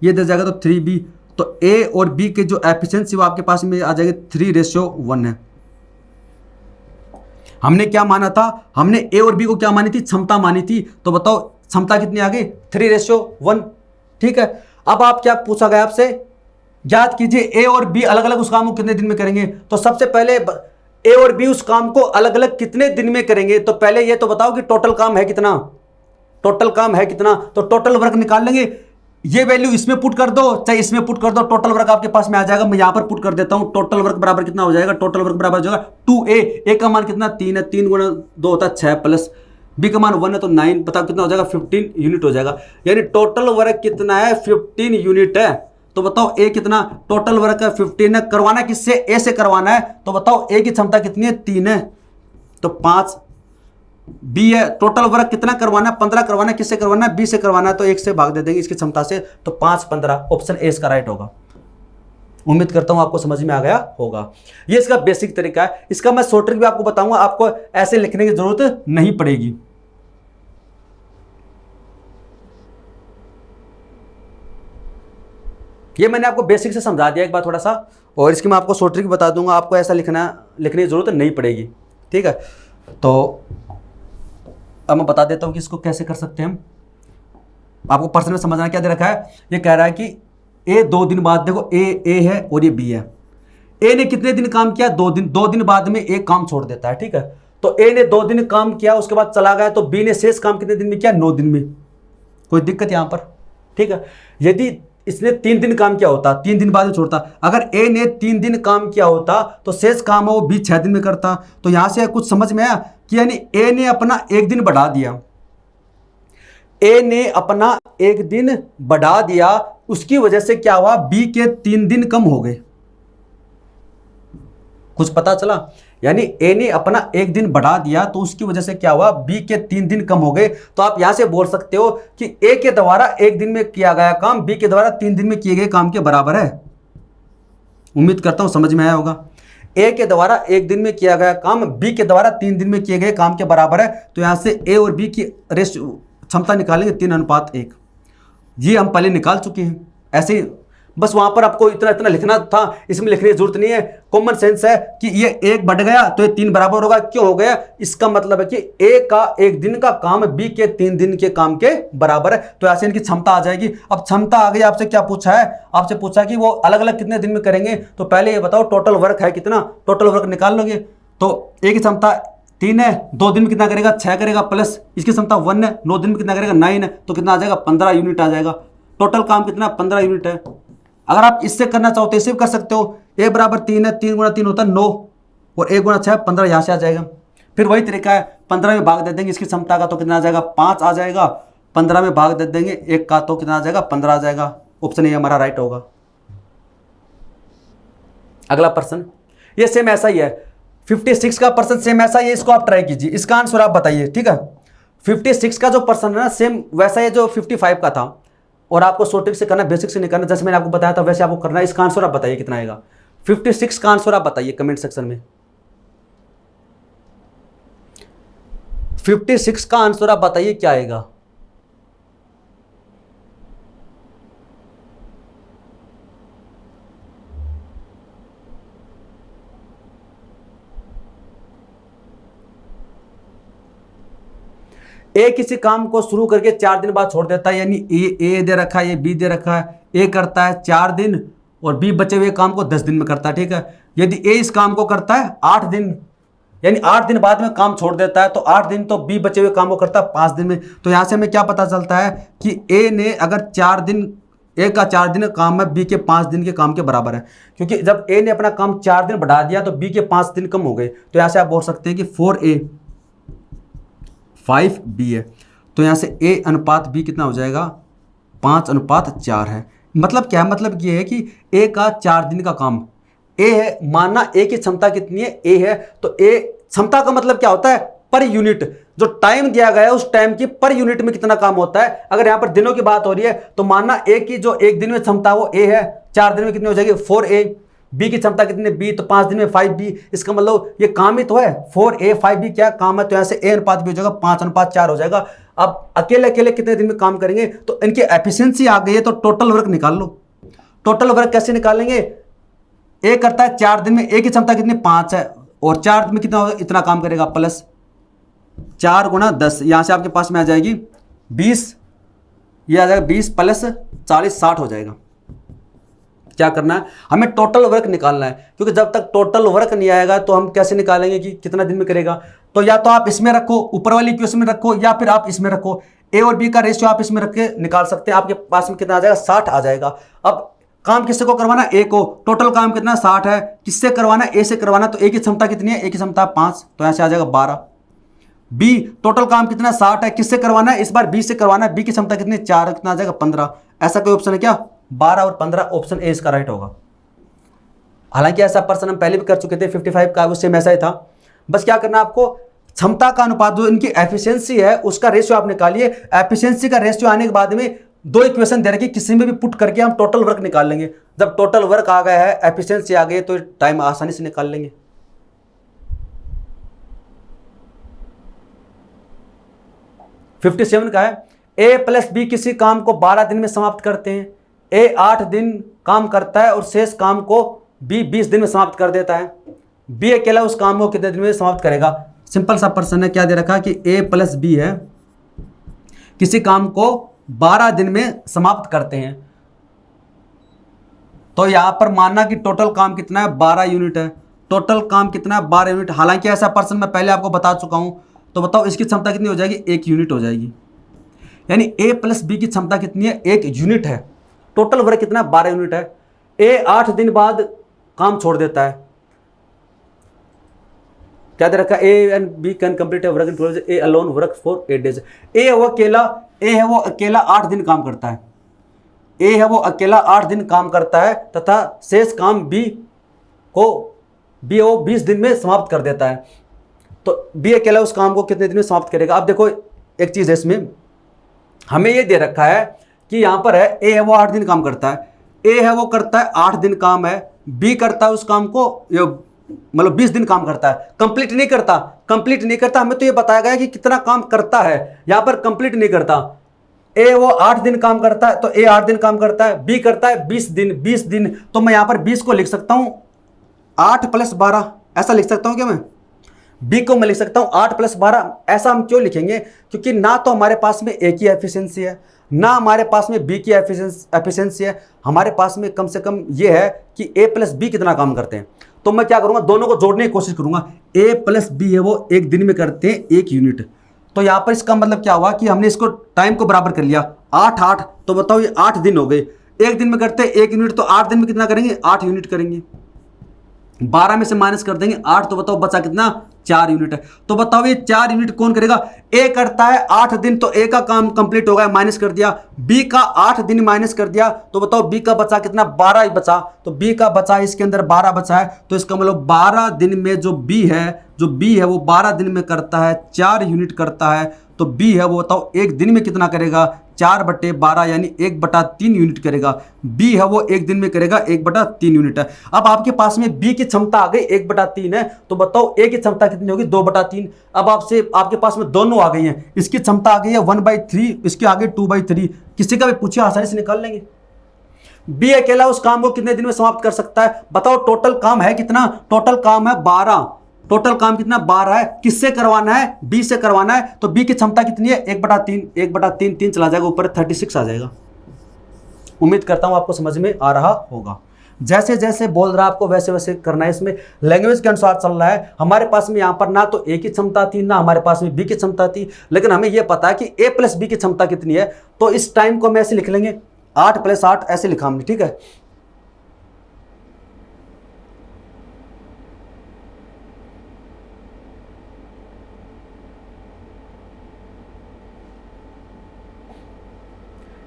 ये इधर जाएगा तो 3b, तो ए और बी के जो एफिशिएंसी वो आपके पास में आ जाएगी 3:1 है। हमने क्या माना था, हमने ए और बी को क्या मानी थी, क्षमता मानी थी। तो बताओ क्षमता कितनी आ गई, 3:1, ठीक है। अब आप क्या पूछा गया आपसे, याद कीजिए ए और बी अलग अलग उस काम को कितने दिन में करेंगे। तो सबसे पहले ए और बी उस काम को अलग अलग कितने दिन में करेंगे, तो पहले ये तो बताओ कि टोटल काम है कितना, टोटल काम है कितना। तो टोटल वर्क निकाल लेंगे, ये वैल्यू इसमें पुट कर दो चाहे इसमें पुट कर दो, टोटल वर्क आपके पास में आ जाएगा। मैं यहां पर पुट कर देता हूं, टोटल वर्क बराबर कितना हो जाएगा, टोटल वर्क बराबर हो जाएगा 2a, ए का मान कितना 3 है, 3 गुणा 2 होता है 6, प्लस बी का मान 1 है तो 9, बताओ कितना हो जाएगा 15 यूनिट हो जाएगा। यानी टोटल वर्क कितना है, 15 यूनिट है। तो बताओ ए कितना, टोटल वर्क है 15 है। करवाना किससे, ए से करवाना है। तो बताओ ए की क्षमता कितनी है, 3 है, तो 5 बी है। टोटल वर्क कितना करवाना है, 15 करवाना है। किससे करवाना है, बी से करवाना है, तो 1 से भाग दे देंगे इसकी क्षमता से, तो 5, 15, ऑप्शन ए इसका राइट होगा। उम्मीद करता हूं आपको समझ में आ गया होगा। ये इसका बेसिक तरीका है। इसका मैं शॉर्ट ट्रिक भी आपको बताऊंगा, आपको ऐसे लिखने की जरूरत नहीं पड़ेगी। ये मैंने आपको बेसिक से समझा दिया एक बार थोड़ा सा, और इसकी मैं आपको शॉर्ट ट्रिक बता दूंगा, आपको ऐसा लिखने की जरूरत नहीं पड़ेगी, ठीक है। तो अब मैं बता देता हूं कि इसको कैसे कर सकते हैं हम। आपको प्रश्न में समझना क्या दे रखा है, ये कह रहा है कि ए 2 दिन बाद, देखो ए है और ये बी है। ए ने कितने दिन काम किया, 2 दिन। 2 दिन बाद में ए काम छोड़ देता है, ठीक है। तो ए ने 2 दिन काम किया, उसके बाद चला गया, तो बी ने शेष काम कितने दिन में किया, 9 दिन में। कोई दिक्कत यहां पर, ठीक है। यदि इसने 3 दिन काम किया होता, 3 दिन बाद में छोड़ता, अगर ए ने 3 दिन काम किया होता तो शेष काम है वो बी 6 दिन में करता। तो यहां से कुछ समझ में आया कि यानी ए ने अपना 1 दिन बढ़ा दिया, ए ने अपना 1 दिन बढ़ा दिया, उसकी वजह से क्या हुआ, बी के 3 दिन कम हो गए। कुछ पता चला, यानी ए ने अपना 1 दिन बढ़ा दिया तो उसकी वजह से क्या हुआ, बी के 3 दिन कम हो गए। तो आप यहां से बोल सकते हो कि ए के द्वारा 1 दिन में किया गया काम बी के द्वारा 3 दिन में किए गए काम के बराबर है। उम्मीद करता हूं समझ में आया होगा। ए के द्वारा 1 दिन में किया गया काम बी के द्वारा 3 दिन में किए गए काम के बराबर है। तो यहां से ए और बी की रेशियो क्षमता निकालेंगे 3:1। ये हम पहले निकाल चुके हैं, ऐसे ही बस वहां पर आपको इतना इतना लिखना था, इसमें लिखने की जरूरत नहीं है। कॉमन सेंस है कि ये 1 बढ़ गया तो ये 3 बराबर होगा। क्यों हो गया, इसका मतलब है कि ए का 1 दिन का काम बी के 3 दिन के काम के बराबर है। तो ऐसे इनकी क्षमता आ जाएगी। अब क्षमता आ गई, आपसे क्या पूछा है, आपसे पूछा कि वो अलग अलग कितने दिन में करेंगे। तो पहले ये बताओ टोटल वर्क है कितना, टोटल वर्क निकाल लोगे। तो ए की क्षमता 3 है, 2 दिन में कितना करेगा, 6 करेगा, प्लस इसकी क्षमता 1 है, 9 दिन में कितना करेगा, 9 है, तो कितना आ जाएगा, 15 यूनिट आ जाएगा। टोटल काम कितना, 15 यूनिट है। अगर आप इससे करना चाहो तो इसे भी कर सकते हो। ए बराबर 3 है, 3 गुणा 3 होता है 9, और 1 गुणा 6 15, यहाँ से आ जाएगा। फिर वही तरीका है, 15 में भाग दे देंगे इसकी क्षमता का तो कितना आ जाएगा, 5 आ जाएगा। 15 में भाग दे देंगे 1 का तो कितना आ जाएगा, 15 आ जाएगा। ऑप्शन ए हमारा राइट होगा। अगला प्रश्न ये सेम ऐसा ही है, 56 का प्रश्न सेम ऐसा ही है, इसको आप ट्राई कीजिए, इसका आंसर आप बताइए, ठीक है। 56 का जो प्रश्न है ना सेम वैसा है जो 55 का था, और आपको शॉर्ट ट्रिक से करना, बेसिक से नहीं करना, जैसे मैंने आपको बताया था वैसे आपको करना है। इसका आंसर आप बताइए कितना आएगा, 56 का आंसर आप बताइए कमेंट सेक्शन में। 56 का आंसर आप बताइए क्या आएगा। ए किसी काम को शुरू करके 4 दिन बाद छोड़ देता है, यानी ए दे रखा है, ये बी दे रखा है। ए करता है 4 दिन और बी बचे हुए काम को 10 दिन में करता है, ठीक है। यदि ए इस काम को करता है 8 दिन, यानी 8 दिन बाद में काम छोड़ देता है, तो 8 दिन, तो बी बचे हुए काम को करता है 5 दिन में। तो यहां से हमें क्या पता चलता है कि ए ने अगर 4 दिन, ए का 4 दिन काम है बी के 5 दिन के काम के बराबर है, क्योंकि जब ए ने अपना काम 4 दिन बढ़ा दिया तो बी के 5 दिन कम हो गए। तो यहां से आप बोल सकते हैं कि 4A 5B है। तो यहाँ से A अनुपात B कितना हो जाएगा, 5:4 है। मतलब क्या है, मतलब ये है कि ए का 4 दिन का काम, ए है, मानना ए की क्षमता कितनी है, ए है, तो ए क्षमता का मतलब क्या होता है, पर यूनिट, जो टाइम दिया गया है उस टाइम की पर यूनिट में कितना काम होता है। अगर यहां पर दिनों की बात हो रही है तो मानना ए की जो एक दिन में क्षमता वो ए है, 4 दिन में कितनी हो जाएगी 4a, बी की क्षमता कितनी बी, तो 5 दिन में 5b, इसका मतलब ये काम ही तो है 4a 5b, क्या काम है, तो यहां से a अनुपात b हो जाएगा 5:4 हो जाएगा। अब अकेले अकेले कितने दिन में काम करेंगे, तो इनकी एफिशिएंसी आ गई है, तो टोटल वर्क निकाल लो। टोटल वर्क कैसे निकालेंगे, ए करता है 4 दिन में, ए की क्षमता कितनी 5 है, और 4 दिन में कितना होगा, इतना काम करेगा, प्लस 4 गुणा 10, यहां से आपके पास में आ जाएगी 20, ये आ जाएगा 20 प्लस 40 60 हो जाएगा। क्या करना है, हमें टोटल वर्क निकालना है, क्योंकि जब तक टोटल वर्क नहीं आएगा तो हम कैसे निकालेंगे कि कितना दिन में करेगा। तो या तो आप इसमें रखो, ऊपर वाली इक्वेशन में रखो, या फिर आप इसमें रखो, ए और बी का रेशियो आप इसमें रख के निकाल सकते हैं। आपके पास में कितना आ जाएगा 60 आ जाएगा। अब काम किससे को करवाना, ए को, टोटल काम कितना 60 है, किससे करवाना, ए से करवाना, तो ए की क्षमता कितनी है, ए की क्षमता 5, तो यहां से आ जाएगा 12। बी टोटल काम कितना 60 है, किससे करवाना है, इस बार बी से करवाना है, बी की क्षमता कितनी 4, कितना आ जाएगा 15। ऐसा कोई ऑप्शन है क्या, 12 और 15, ऑप्शन ए इसका राइट होगा। हालांकि ऐसा प्रश्न हम पहले भी कर चुके थे 55 का, उससे ऐसा ही था। बस क्या करना आपको, क्षमता का अनुपात जो इनकी एफिशिएंसी है उसका रेशियो आप निकालिए। एफिशिएंसी का रेशियो आने के बाद में 2 इक्वेशन दे रखी, किसी में भी पुट करके हम टोटल वर्क निकाल लेंगे। जब टोटल वर्क आ गया है, एफिशिएंसी आ गई, तो टाइम आसानी से निकाल लेंगे। फिफ्टी 57 का है, ए प्लस बी किसी काम को 12 दिन में समाप्त करते हैं। ए 8 दिन काम करता है और शेष काम को बी 20 दिन में समाप्त कर देता है। बी अकेला उस काम को कितने दिन में समाप्त करेगा। सिंपल सा प्रश्न है, क्या दे रखा कि ए प्लस बी है, किसी काम को 12 दिन में समाप्त करते हैं, तो यहां पर मानना कि टोटल काम कितना है 12 यूनिट है। टोटल काम कितना है 12 यूनिट। हालांकि ऐसा प्रश्न मैं पहले आपको बता चुका हूं, तो बताओ इसकी क्षमता कितनी हो जाएगी, 1 यूनिट हो जाएगी। यानी ए प्लस बी की क्षमता कितनी है, 1 यूनिट है। टोटल वर्क कितना 12 यूनिट है। ए 8 दिन बाद काम छोड़ देता है। क्या दे रखा है, A and B can complete a work in 12 days, A alone work for 8 days. A है वो अकेला 8 दिन काम करता है। ए है वो अकेला 8 दिन काम करता है तथा शेष काम बी वो 20 दिन में समाप्त कर देता है। तो बी अकेला उस काम को कितने दिन में समाप्त करेगा। अब देखो एक चीज है इसमें, हमें ये दे रखा है कि यहां पर है ए है वो 8 दिन काम करता है, ए है वो करता है 8 दिन काम है, बी करता है उस काम को मतलब 20 दिन काम करता है, कंप्लीट नहीं करता। हमें तो ये बताया गया कि कितना काम करता है, यहां पर कंप्लीट नहीं करता। ए वो 8 दिन काम करता है, तो ए 8 दिन काम करता है, बी करता है 20 दिन। तो मैं यहां पर 20 को लिख सकता हूं 8 + 12, ऐसा लिख सकता हूं क्या मैं। बी को मैं लिख सकता हूं 8 + 12। ऐसा हम क्यों लिखेंगे, क्योंकि ना तो हमारे पास में ए की एफिशिएंसी है, ना हमारे पास में बी की एफिशिएंसी है। हमारे पास में कम से कम ये है कि ए प्लस बी कितना काम करते हैं। तो मैं क्या करूंगा, दोनों को जोड़ने की कोशिश करूंगा। ए प्लस बी है वो 1 दिन में करते हैं 1 यूनिट। तो यहां पर इसका मतलब क्या हुआ कि हमने इसको टाइम को बराबर कर लिया, 8 तो बताओ ये 8 दिन हो गए। 1 दिन में करते हैं 1 यूनिट, तो 8 दिन में कितना करेंगे, 8 यूनिट करेंगे। 12 में से माइनस कर देंगे 8, तो बताओ बचा कितना, 4 यूनिट है। तो बताओ ये 4 यूनिट कौन करेगा, ए करता है 8 दिन, तो ए का काम कंप्लीट हो गया, माइनस कर दिया। बी का 8 दिन माइनस कर दिया, तो बताओ बी का बचा कितना, 12 ही बचा। तो बी का बचा, इसके अंदर 12 बचा है, तो इसका मतलब 12 दिन में जो बी है वो 12 दिन में करता है 4 यूनिट करता है। तो बी है वो बताओ 1 दिन में कितना करेगा, 4/12 यानी 1/3 यूनिट करेगा। बी है वो 1 दिन में करेगा 1/3 यूनिट है। अब आपके पास में बी की क्षमता आ गई 1/3 है, तो बताओ ए की क्षमता कितनी होगी, 2/3। अब आपके पास में दोनों आ गई हैं, इसकी क्षमता आ गई है 1/3, इसके आगे 2/3। किसी का भी पूछिए आसानी से निकाल लेंगे। बी अकेला उस काम को कितने दिन में समाप्त कर सकता है, बताओ। टोटल काम है कितना, टोटल काम है 12। टोटल काम कितना 12 है, किससे करवाना है, बी से करवाना है। तो बी की क्षमता कितनी है, 1/3 3 चला जाएगा ऊपर, 36 आ जाएगा। उम्मीद करता हूं आपको समझ में आ रहा होगा। जैसे जैसे बोल रहा है आपको वैसे वैसे करना है। इसमें लैंग्वेज के अनुसार चल रहा है। हमारे पास में यहाँ पर ना तो ए की क्षमता थी, ना हमारे पास में बी की क्षमता थी, लेकिन हमें यह पता है कि ए प्लस बी की क्षमता कितनी है। तो इस टाइम को हम ऐसे लिख लेंगे, 8 + 8 ऐसे लिखा हमने, ठीक है।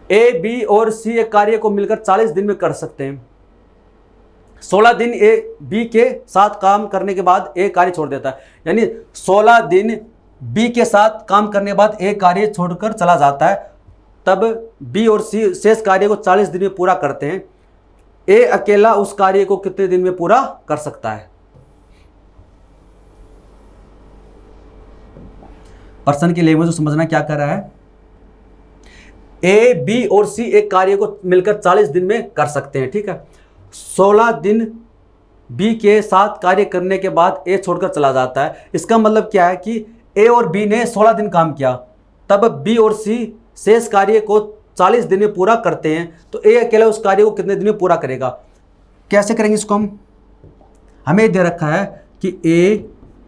ए, बी और सी एक कार्य को मिलकर 40 दिन में कर सकते हैं। 16 दिन ए बी के साथ काम करने के बाद ए कार्य छोड़ देता है, यानी 16 दिन बी के साथ काम करने के बाद ए कार्य छोड़कर चला जाता है, तब बी और सी शेष कार्य को 40 दिन में पूरा करते हैं। ए अकेला उस कार्य को कितने दिन में पूरा कर सकता है? पर्सन की लैंग्वेज समझना क्या कर रहा है। ए, बी और सी एक कार्य को मिलकर 40 दिन में कर सकते हैं, ठीक है। 16 दिन बी के साथ कार्य करने के बाद ए छोड़कर चला जाता है। इसका मतलब क्या है कि ए और बी ने 16 दिन काम किया, तब बी और सी शेष कार्य को 40 दिन में पूरा करते हैं, तो ए अकेला उस कार्य को कितने दिन में पूरा करेगा? कैसे करेंगे इसको हम? हमें दे रखा है कि ए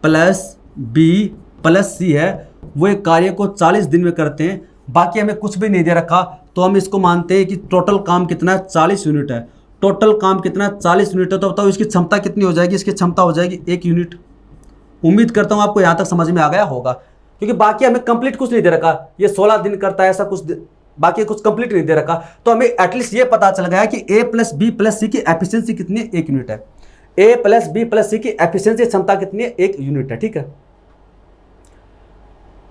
प्लस बी प्लस सी है, वो एक कार्य को 40 दिन में करते हैं, बाकी हमें कुछ भी नहीं दे रखा, तो हम इसको मानते हैं कि टोटल काम कितना है? 40 यूनिट है। टोटल काम कितना? 40 यूनिट है। तो बताओ इसकी क्षमता कितनी हो जाएगी? इसकी क्षमता हो जाएगी 1 यूनिट। उम्मीद करता हूं आपको यहां तक समझ में आ गया होगा, क्योंकि बाकी हमें कंप्लीट कुछ नहीं दे रखा, ये 16 दिन करता है ऐसा कुछ, बाकी कुछ कंप्लीट नहीं दे रखा, तो हमें एटलीस्ट ये पता चल गया कि ए प्लस बी प्लस सी की एफिशिएंसी कितनी है? 1 यूनिट है। ए प्लस बी प्लस सी की एफिशिएंसी क्षमता कितनी है? 1 यूनिट है, ठीक है।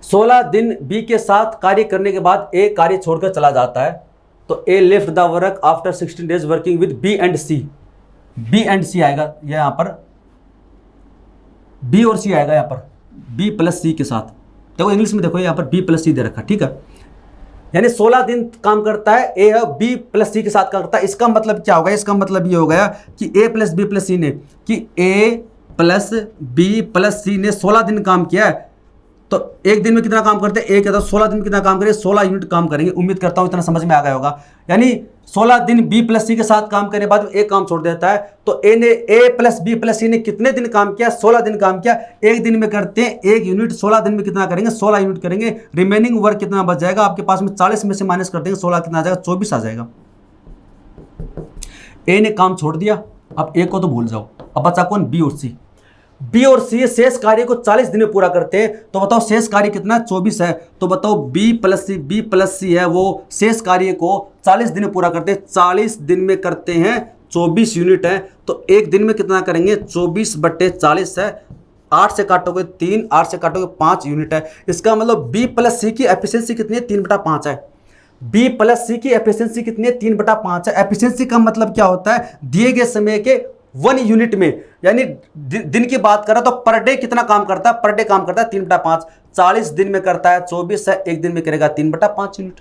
16 दिन बी के साथ कार्य करने के बाद ए कार्य छोड़कर चला जाता है, तो A left the work after 16 days working with B and C. B and C आएगा यहां पर, बी और सी आएगा यहां पर, बी प्लस सी के साथ। देखो इंग्लिश में देखो यहां पर बी प्लस सी दे रखा, ठीक है। यानी 16 दिन काम करता है ए बी प्लस सी के साथ करता है। इसका मतलब क्या होगा? इसका मतलब ये हो गया कि ए प्लस बी प्लस सी ने, कि ए प्लस बी प्लस सी ने 16 दिन काम किया है, तो एक दिन में कितना काम करते हैं? एक है, तो 16 दिन में कितना काम करेंगे? 16 यूनिट काम करेंगे। उम्मीद करता हूं इतना समझ में आ गया होगा। यानी 16 दिन बी प्लस सी के साथ काम करने के बाद एक काम छोड़ देता है, तो ए प्लस बी प्लस सी ने कितने दिन काम किया? 16 दिन काम किया। एक दिन में करते हैं 1 यूनिट, 16 दिन में कितना करेंगे? 16 यूनिट करेंगे। रिमेनिंग वर्क कितना बच जाएगा आपके पास में? 40 में से माइनस कर देंगे, 16 कितना आ जाएगा? 24 आ जाएगा। ए ने काम छोड़ दिया, अब ए को तो भूल जाओ, अब बचा कौन? बी और सी। बी और सी शेष कार्य को 40 दिन में पूरा करते हैं, तो बताओ शेष कार्य कितना? 24 है। तो बताओ बी प्लस सी है, वो शेष कार्य को 40 दिन में पूरा करते हैं। 40 दिन में करते हैं, 24 यूनिट है, तो एक दिन में कितना करेंगे? 24/40 है। 8 से काटोगे 3, 8 से काटोगे 5 यूनिट है। इसका मतलब बी प्लस सी की एफिशिएंसी कितनी है? 3/5 है। बी प्लस सी की एफिशिएंसी कितनी है? 3/5 है। एफिशिएंसी का मतलब क्या होता है? दिए गए समय के 1 यूनिट में, यानी दिन की बात करा तो पर डे कितना काम करता है? पर डे काम करता है 3/5। 40 दिन में करता है 24 है, एक दिन में करेगा 3/5 यूनिट।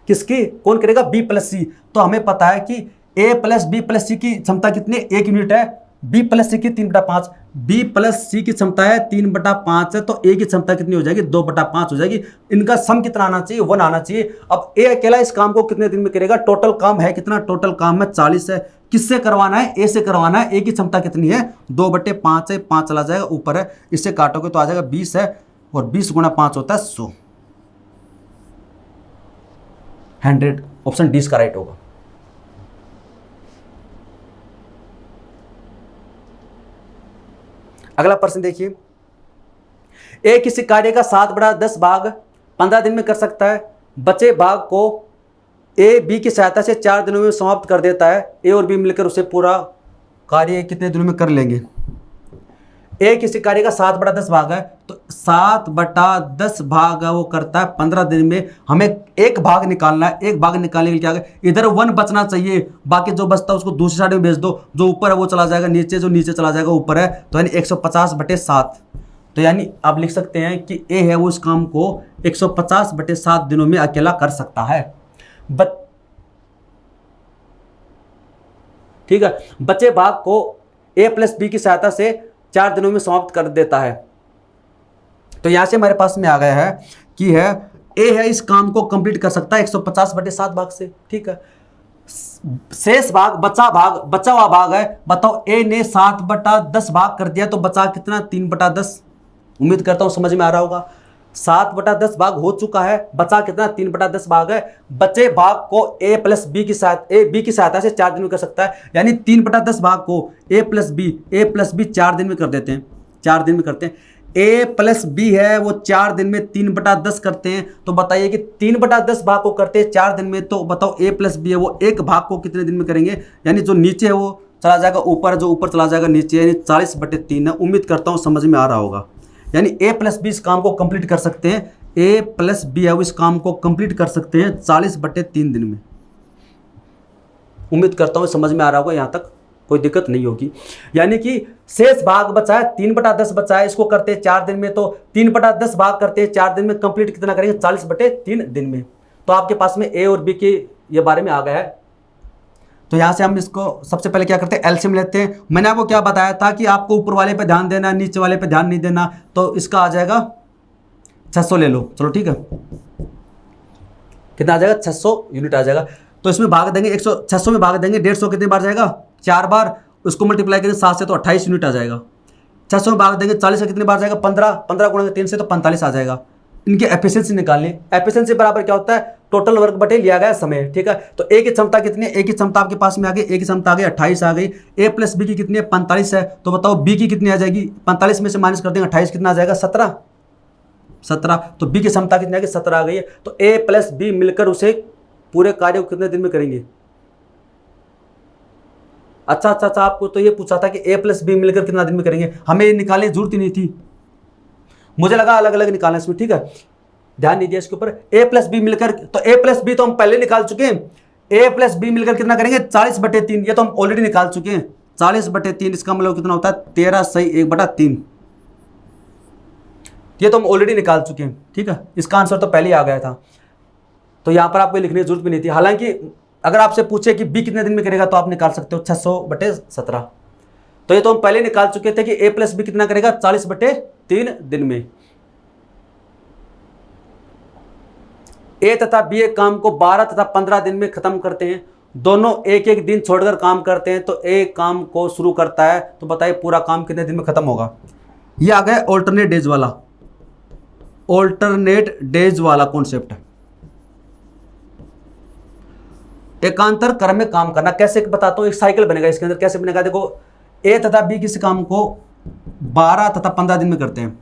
किसकी? कौन करेगा? बी प्लस सी। तो हमें पता है कि ए प्लस बी प्लस सी की क्षमता कितनी? 1 यूनिट है। बी प्लस सी की 3/5, बी प्लस सी की क्षमता है 3/5 है, तो ए की क्षमता कितनी हो जाएगी? 2/5 हो जाएगी। इनका सम कितना आना चाहिए? 1 आना चाहिए। अब ए अकेला इस काम को कितने दिन में करेगा? टोटल काम है कितना? टोटल काम है 40 है। किससे करवाना है? ए से करवाना है। ए की क्षमता कितनी है? 2/5 है, 5 चला जाएगा ऊपर है, इससे काटोगे तो आ जाएगा 20 है, और 20 × 5 होता है 100। 100 ऑप्शन डी इसका राइट होगा। अगला प्रश्न देखिए, ए किसी कार्य का 7/10 भाग 15 दिन में कर सकता है। बचे भाग को ए बी की सहायता से 4 दिनों में समाप्त कर देता है। ए और बी मिलकर उसे पूरा कार्य कितने दिनों में कर लेंगे? ए किसी कार्य का 7/10 भाग है, तो 7/10 भाग वो करता है 15 दिन में। हमें एक भाग निकालना है। एक भाग निकालने के लिए क्या है? इधर 1 बचना चाहिए, बाकी जो बचता है उसको दूसरी साइड में भेज दो। जो ऊपर है वो चला जाएगा नीचे, जो नीचे चला जाएगा ऊपर है, तो यानी 150/7। तो यानी आप लिख सकते हैं कि ए है वो इस काम को 150/7 दिनों में अकेला कर सकता है। ठीक है। बचे भाग को ए प्लस बी की सहायता से 4 दिनों में समाप्त कर देता है। तो यहां से हमारे पास में आ गया है कि है ए है इस काम को कंप्लीट कर सकता है 150/7 भाग से। ठीक है। शेष भाग, बचा हुआ भाग है। बताओ ए ने 7/10 भाग कर दिया, तो बचा कितना? 3/10। उम्मीद करता हूं समझ में आ रहा होगा। 7/10 भाग हो चुका है, बचा कितना? 3/10 भाग है। बचे भाग को ए प्लस बी की सहायता से 4 दिन में कर सकता है। यानी 3/10 भाग को ए प्लस बी 4 दिन में कर देते हैं। 4 दिन में करते हैं। ए प्लस बी है वो 4 दिन में 3/10 करते हैं, तो बताइए कि 3/10 भाग को करते हैं 4 दिन में, तो बताओ ए प्लस बी है वो एक भाग को कितने दिन में करेंगे। यानी जो नीचे है वो चला जाएगा ऊपर, जो ऊपर चला जाएगा नीचे, यानी 40/3 है। उम्मीद करता हूँ समझ में आ रहा होगा। यानी ए प्लस बी इस काम को कंप्लीट कर सकते हैं, ए प्लस बी है वो इस काम को कंप्लीट कर सकते हैं 40/3 दिन में। उम्मीद करता हूँ समझ में आ रहा होगा, यहाँ तक कोई दिक्कत नहीं होगी। यानी कि शेष भाग बचा है 3/10 बचा है, इसको करते हैं 4 दिन में, तो 3/10 भाग करते हैं 4 दिन में, कंप्लीट कितना करेंगे 40/3 दिन में। तो आपके पास में ए और बी के ये बारे में आ गया है। तो यहाँ से हम इसको सबसे पहले क्या करते हैं, एलसीएम लेते हैं। मैंने आपको क्या बताया था कि आपको ऊपर वाले पे ध्यान देना, नीचे वाले पे ध्यान नहीं देना। तो इसका आ जाएगा 600 ले लो, चलो ठीक है। कितना आ जाएगा 600 यूनिट आ जाएगा। तो इसमें भाग देंगे 600 में भाग देंगे 150 कितनी बार जाएगा 4 बार, उसको मल्टीप्लाई करेंगे 7 से तो 28 यूनिट आ जाएगा। 600 में भाग देंगे 40 से कितनी बार जाएगा 15 गुणा 3 से तो 45 आ जाएगा। इनकी एफिशिएंसी निकालनी। एफिशिएंसी बराबर क्या होता है, टोटल वर्क बटे लिया गया समय, ठीक है। तो ए की क्षमता कितनी है, ए की क्षमता आपके पास में आ गई, ए की क्षमता आ गई 28 आ गई। ए प्लस बी की कितनी है 45 है, तो बताओ बी की कितनी आ जाएगी, 45 में से माइनस कर देंगे 28 कितना आ जाएगा 17। तो बी की क्षमता कितनी आ गई 17 आ गई है। तो ए प्लस बी मिलकर उसे पूरे कार्य को कितने दिन में करेंगे। अच्छा, आपको तो ये पूछा था कि ए प्लस बी मिलकर कितना दिन में करेंगे, हमें ये निकालने की जरूरत ही नहीं थी, मुझे लगा अलग अलग निकालना इसमें, ठीक है। ध्यान नहीं दिया इसके ऊपर। ए प्लस बी मिलकर, तो ए प्लस बी तो हम पहले निकाल चुके हैं, ए प्लस बी मिलकर कितना करेंगे 40/3, ये तो हम ऑलरेडी निकाल चुके हैं 40/3। इसका मतलब कितना होता है 13 सही 1/3, ये तो हम ऑलरेडी निकाल चुके हैं, ठीक है। इसका आंसर तो पहले ही आ गया था, तो यहां पर आपको लिखने की जरूरत भी नहीं थी। हालांकि अगर आपसे पूछे कि बी कितने दिन में करेगा तो आप निकाल सकते हो 600/17। तो ये तो हम पहले निकाल चुके थे कि ए प्लस बी कितना करेगा 40/3 दिन में। ए तथा बी एक काम को 12 तथा 15 दिन में खत्म करते हैं, दोनों एक एक दिन छोड़कर काम करते हैं। तो ए काम को शुरू करता है, तो बताइए पूरा काम कितने दिन में खत्म होगा। ये आ गया ऑल्टरनेट डेज वाला कॉन्सेप्ट। एकांतर क्रम में काम करना कैसे बताता हूं, एक साइकिल बनेगा इसके अंदर। कैसे बनेगा देखो, ए तथा बी किसी काम को 12 तथा 15 दिन में करते हैं।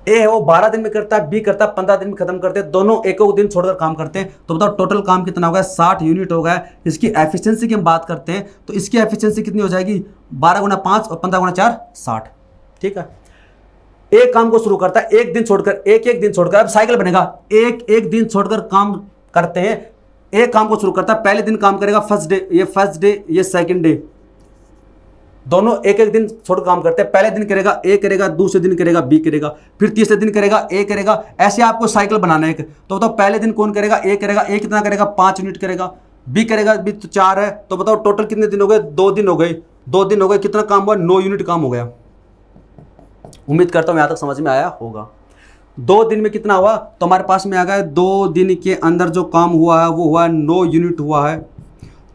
ए है वो 12 दिन में करता है, बी करता है 15 दिन में खत्म करते हैं, दोनों एक दिन छोड़कर काम करते हैं। तो बताओ टोटल काम कितना होगा 60 यूनिट होगा। इसकी एफिशिएंसी की हम बात करते हैं, तो इसकी एफिशिएंसी कितनी हो जाएगी 12 गुना 5 और 15 गुना 4 60, ठीक है। एक काम को शुरू करता है एक दिन छोड़कर, एक दिन छोड़कर, अब साइकिल बनेगा, एक दिन छोड़कर काम करते हैं। एक काम को शुरू करता है, पहले दिन काम करेगा फर्स्ट डे, ये सेकंड डे, दोनों एक दिन छोड़ काम करते हैं। पहले दिन करेगा ए करेगा, दूसरे दिन करेगा बी करेगा, फिर तीसरे दिन करेगा ए करेगा। ऐसे आपको साइकिल बनाना है। तो बताओ पहले दिन कौन करेगा, ए करेगा, ए कितना करेगा 5 यूनिट करेगा, बी करेगा, बी तो 4 है। तो बताओ टोटल कितने दिन हो गए 2 दिन हो गए, 2 दिन हो गए, कितना काम हुआ 9 यूनिट काम हो गया। उम्मीद करता हूं यहां तक समझ में आया होगा। 2 दिन में कितना हुआ, तो हमारे पास में आ गया 2 दिन के अंदर जो काम हुआ है वो हुआ 9 यूनिट हुआ है।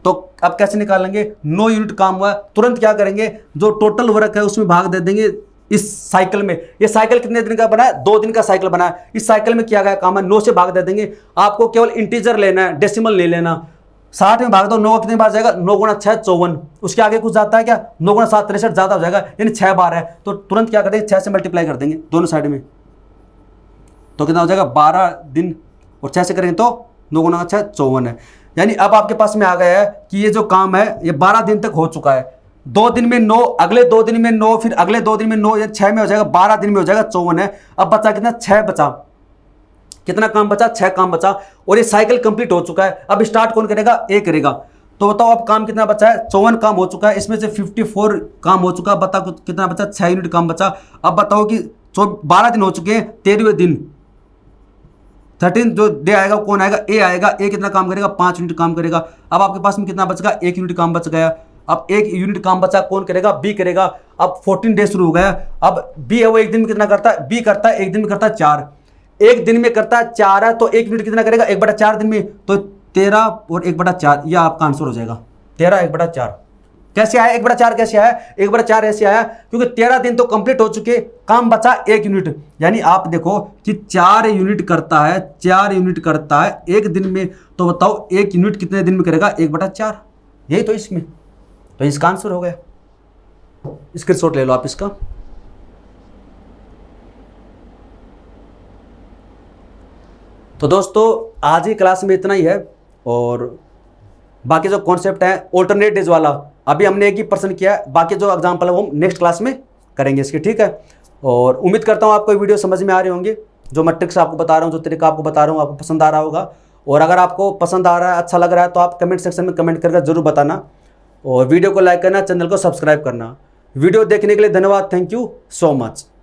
तो अब कैसे निकालेंगे, 9 यूनिट काम हुआ है, तुरंत क्या करेंगे, जो टोटल वर्क है उसमें भाग दे देंगे इस साइकिल में। ये साइकिल कितने दिन का बना है 2 दिन का साइकिल बना है। इस साइकिल में किया गया काम है 9 से भाग दे देंगे। आपको केवल इंटीजर लेना है, डेसिमल नहीं लेना। 60 में भाग दो, 9 कितनी बार जाएगा, 9 गुणा 6 54, उसके आगे कुछ जाता है क्या, 9 गुणा 7 63 ज्यादा हो जाएगा, यानी 6 बार है। तो तुरंत क्या कर देंगे 6 से मल्टीप्लाई कर देंगे दोनों साइड में, तो कितना हो जाएगा 12 दिन, और 6 से करेंगे तो 9 गुणा 6 54 है। यानी अब आपके पास में आ गया है कि ये जो काम है ये 12 दिन तक हो चुका है। 2 दिन में 9, अगले 2 दिन में 9, फिर अगले 2 दिन में 9, या 6 में हो जाएगा, 12 दिन में हो जाएगा 54 है। अब बचा कितना 6 बचा, कितना काम बचा 6 काम बचा, और ये साइकिल कंप्लीट हो चुका है। अब स्टार्ट कौन करेगा, ए करेगा। तो बताओ अब काम कितना बचा है 54 काम हो चुका है, इसमें से 54 काम हो चुका है। बताओ कितना बचा 6 यूनिट काम बचा। अब बताओ कि 12 दिन हो चुके हैं, 13वें दिन 13 जो डे आएगा कौन आएगा, ए आएगा। ए कितना काम करेगा 5 यूनिट काम करेगा। अब आपके पास में कितना बचेगा 1 यूनिट काम बच गया। अब 1 यूनिट काम बचा, कौन करेगा, बी करेगा। अब 14 डे शुरू हो गया। अब बी है वो 1 दिन में कितना करता है, बी करता है 1 दिन में करता है 4, 1 दिन में करता है 4 है, तो 1 यूनिट कितना करेगा 1/4 दिन में, तो 13 और 1/4, यह आपका आंसर हो जाएगा 13 1/4। कैसे आया 1/4 कैसे आया, 1/4 ऐसे आया क्योंकि 13 दिन तो कंप्लीट हो चुके, काम बचा 1 यूनिट। यानी आप देखो कि 4 यूनिट करता है, 4 यूनिट करता है 1 दिन में। तो बताओ 1 यूनिट कितने दिन में करेगा 1/4, यही तो इसमें, तो इसका आंसर हो गया। स्क्रीनशॉट ले लो आप इसका। तो दोस्तों आज ही क्लास में इतना ही है, और बाकी जो कॉन्सेप्ट है ऑल्टरनेट डेज वाला अभी हमने एक ही पर्सन किया है, बाकी जो एग्जाम्पल है वो हम नेक्स्ट क्लास में करेंगे इसकी, ठीक है। और उम्मीद करता हूँ आपको वीडियो समझ में आ रही होंगी, जो मैं ट्रिक्स आपको बता रहा हूँ, जो तरीका आपको बता रहा हूँ आपको पसंद आ रहा होगा। और अगर आपको पसंद आ रहा है, अच्छा लग रहा है, तो आप कमेंट सेक्शन में कमेंट करके ज़रूर बताना, और वीडियो को लाइक करना, चैनल को सब्सक्राइब करना। वीडियो देखने के लिए धन्यवाद, थैंक यू सो मच।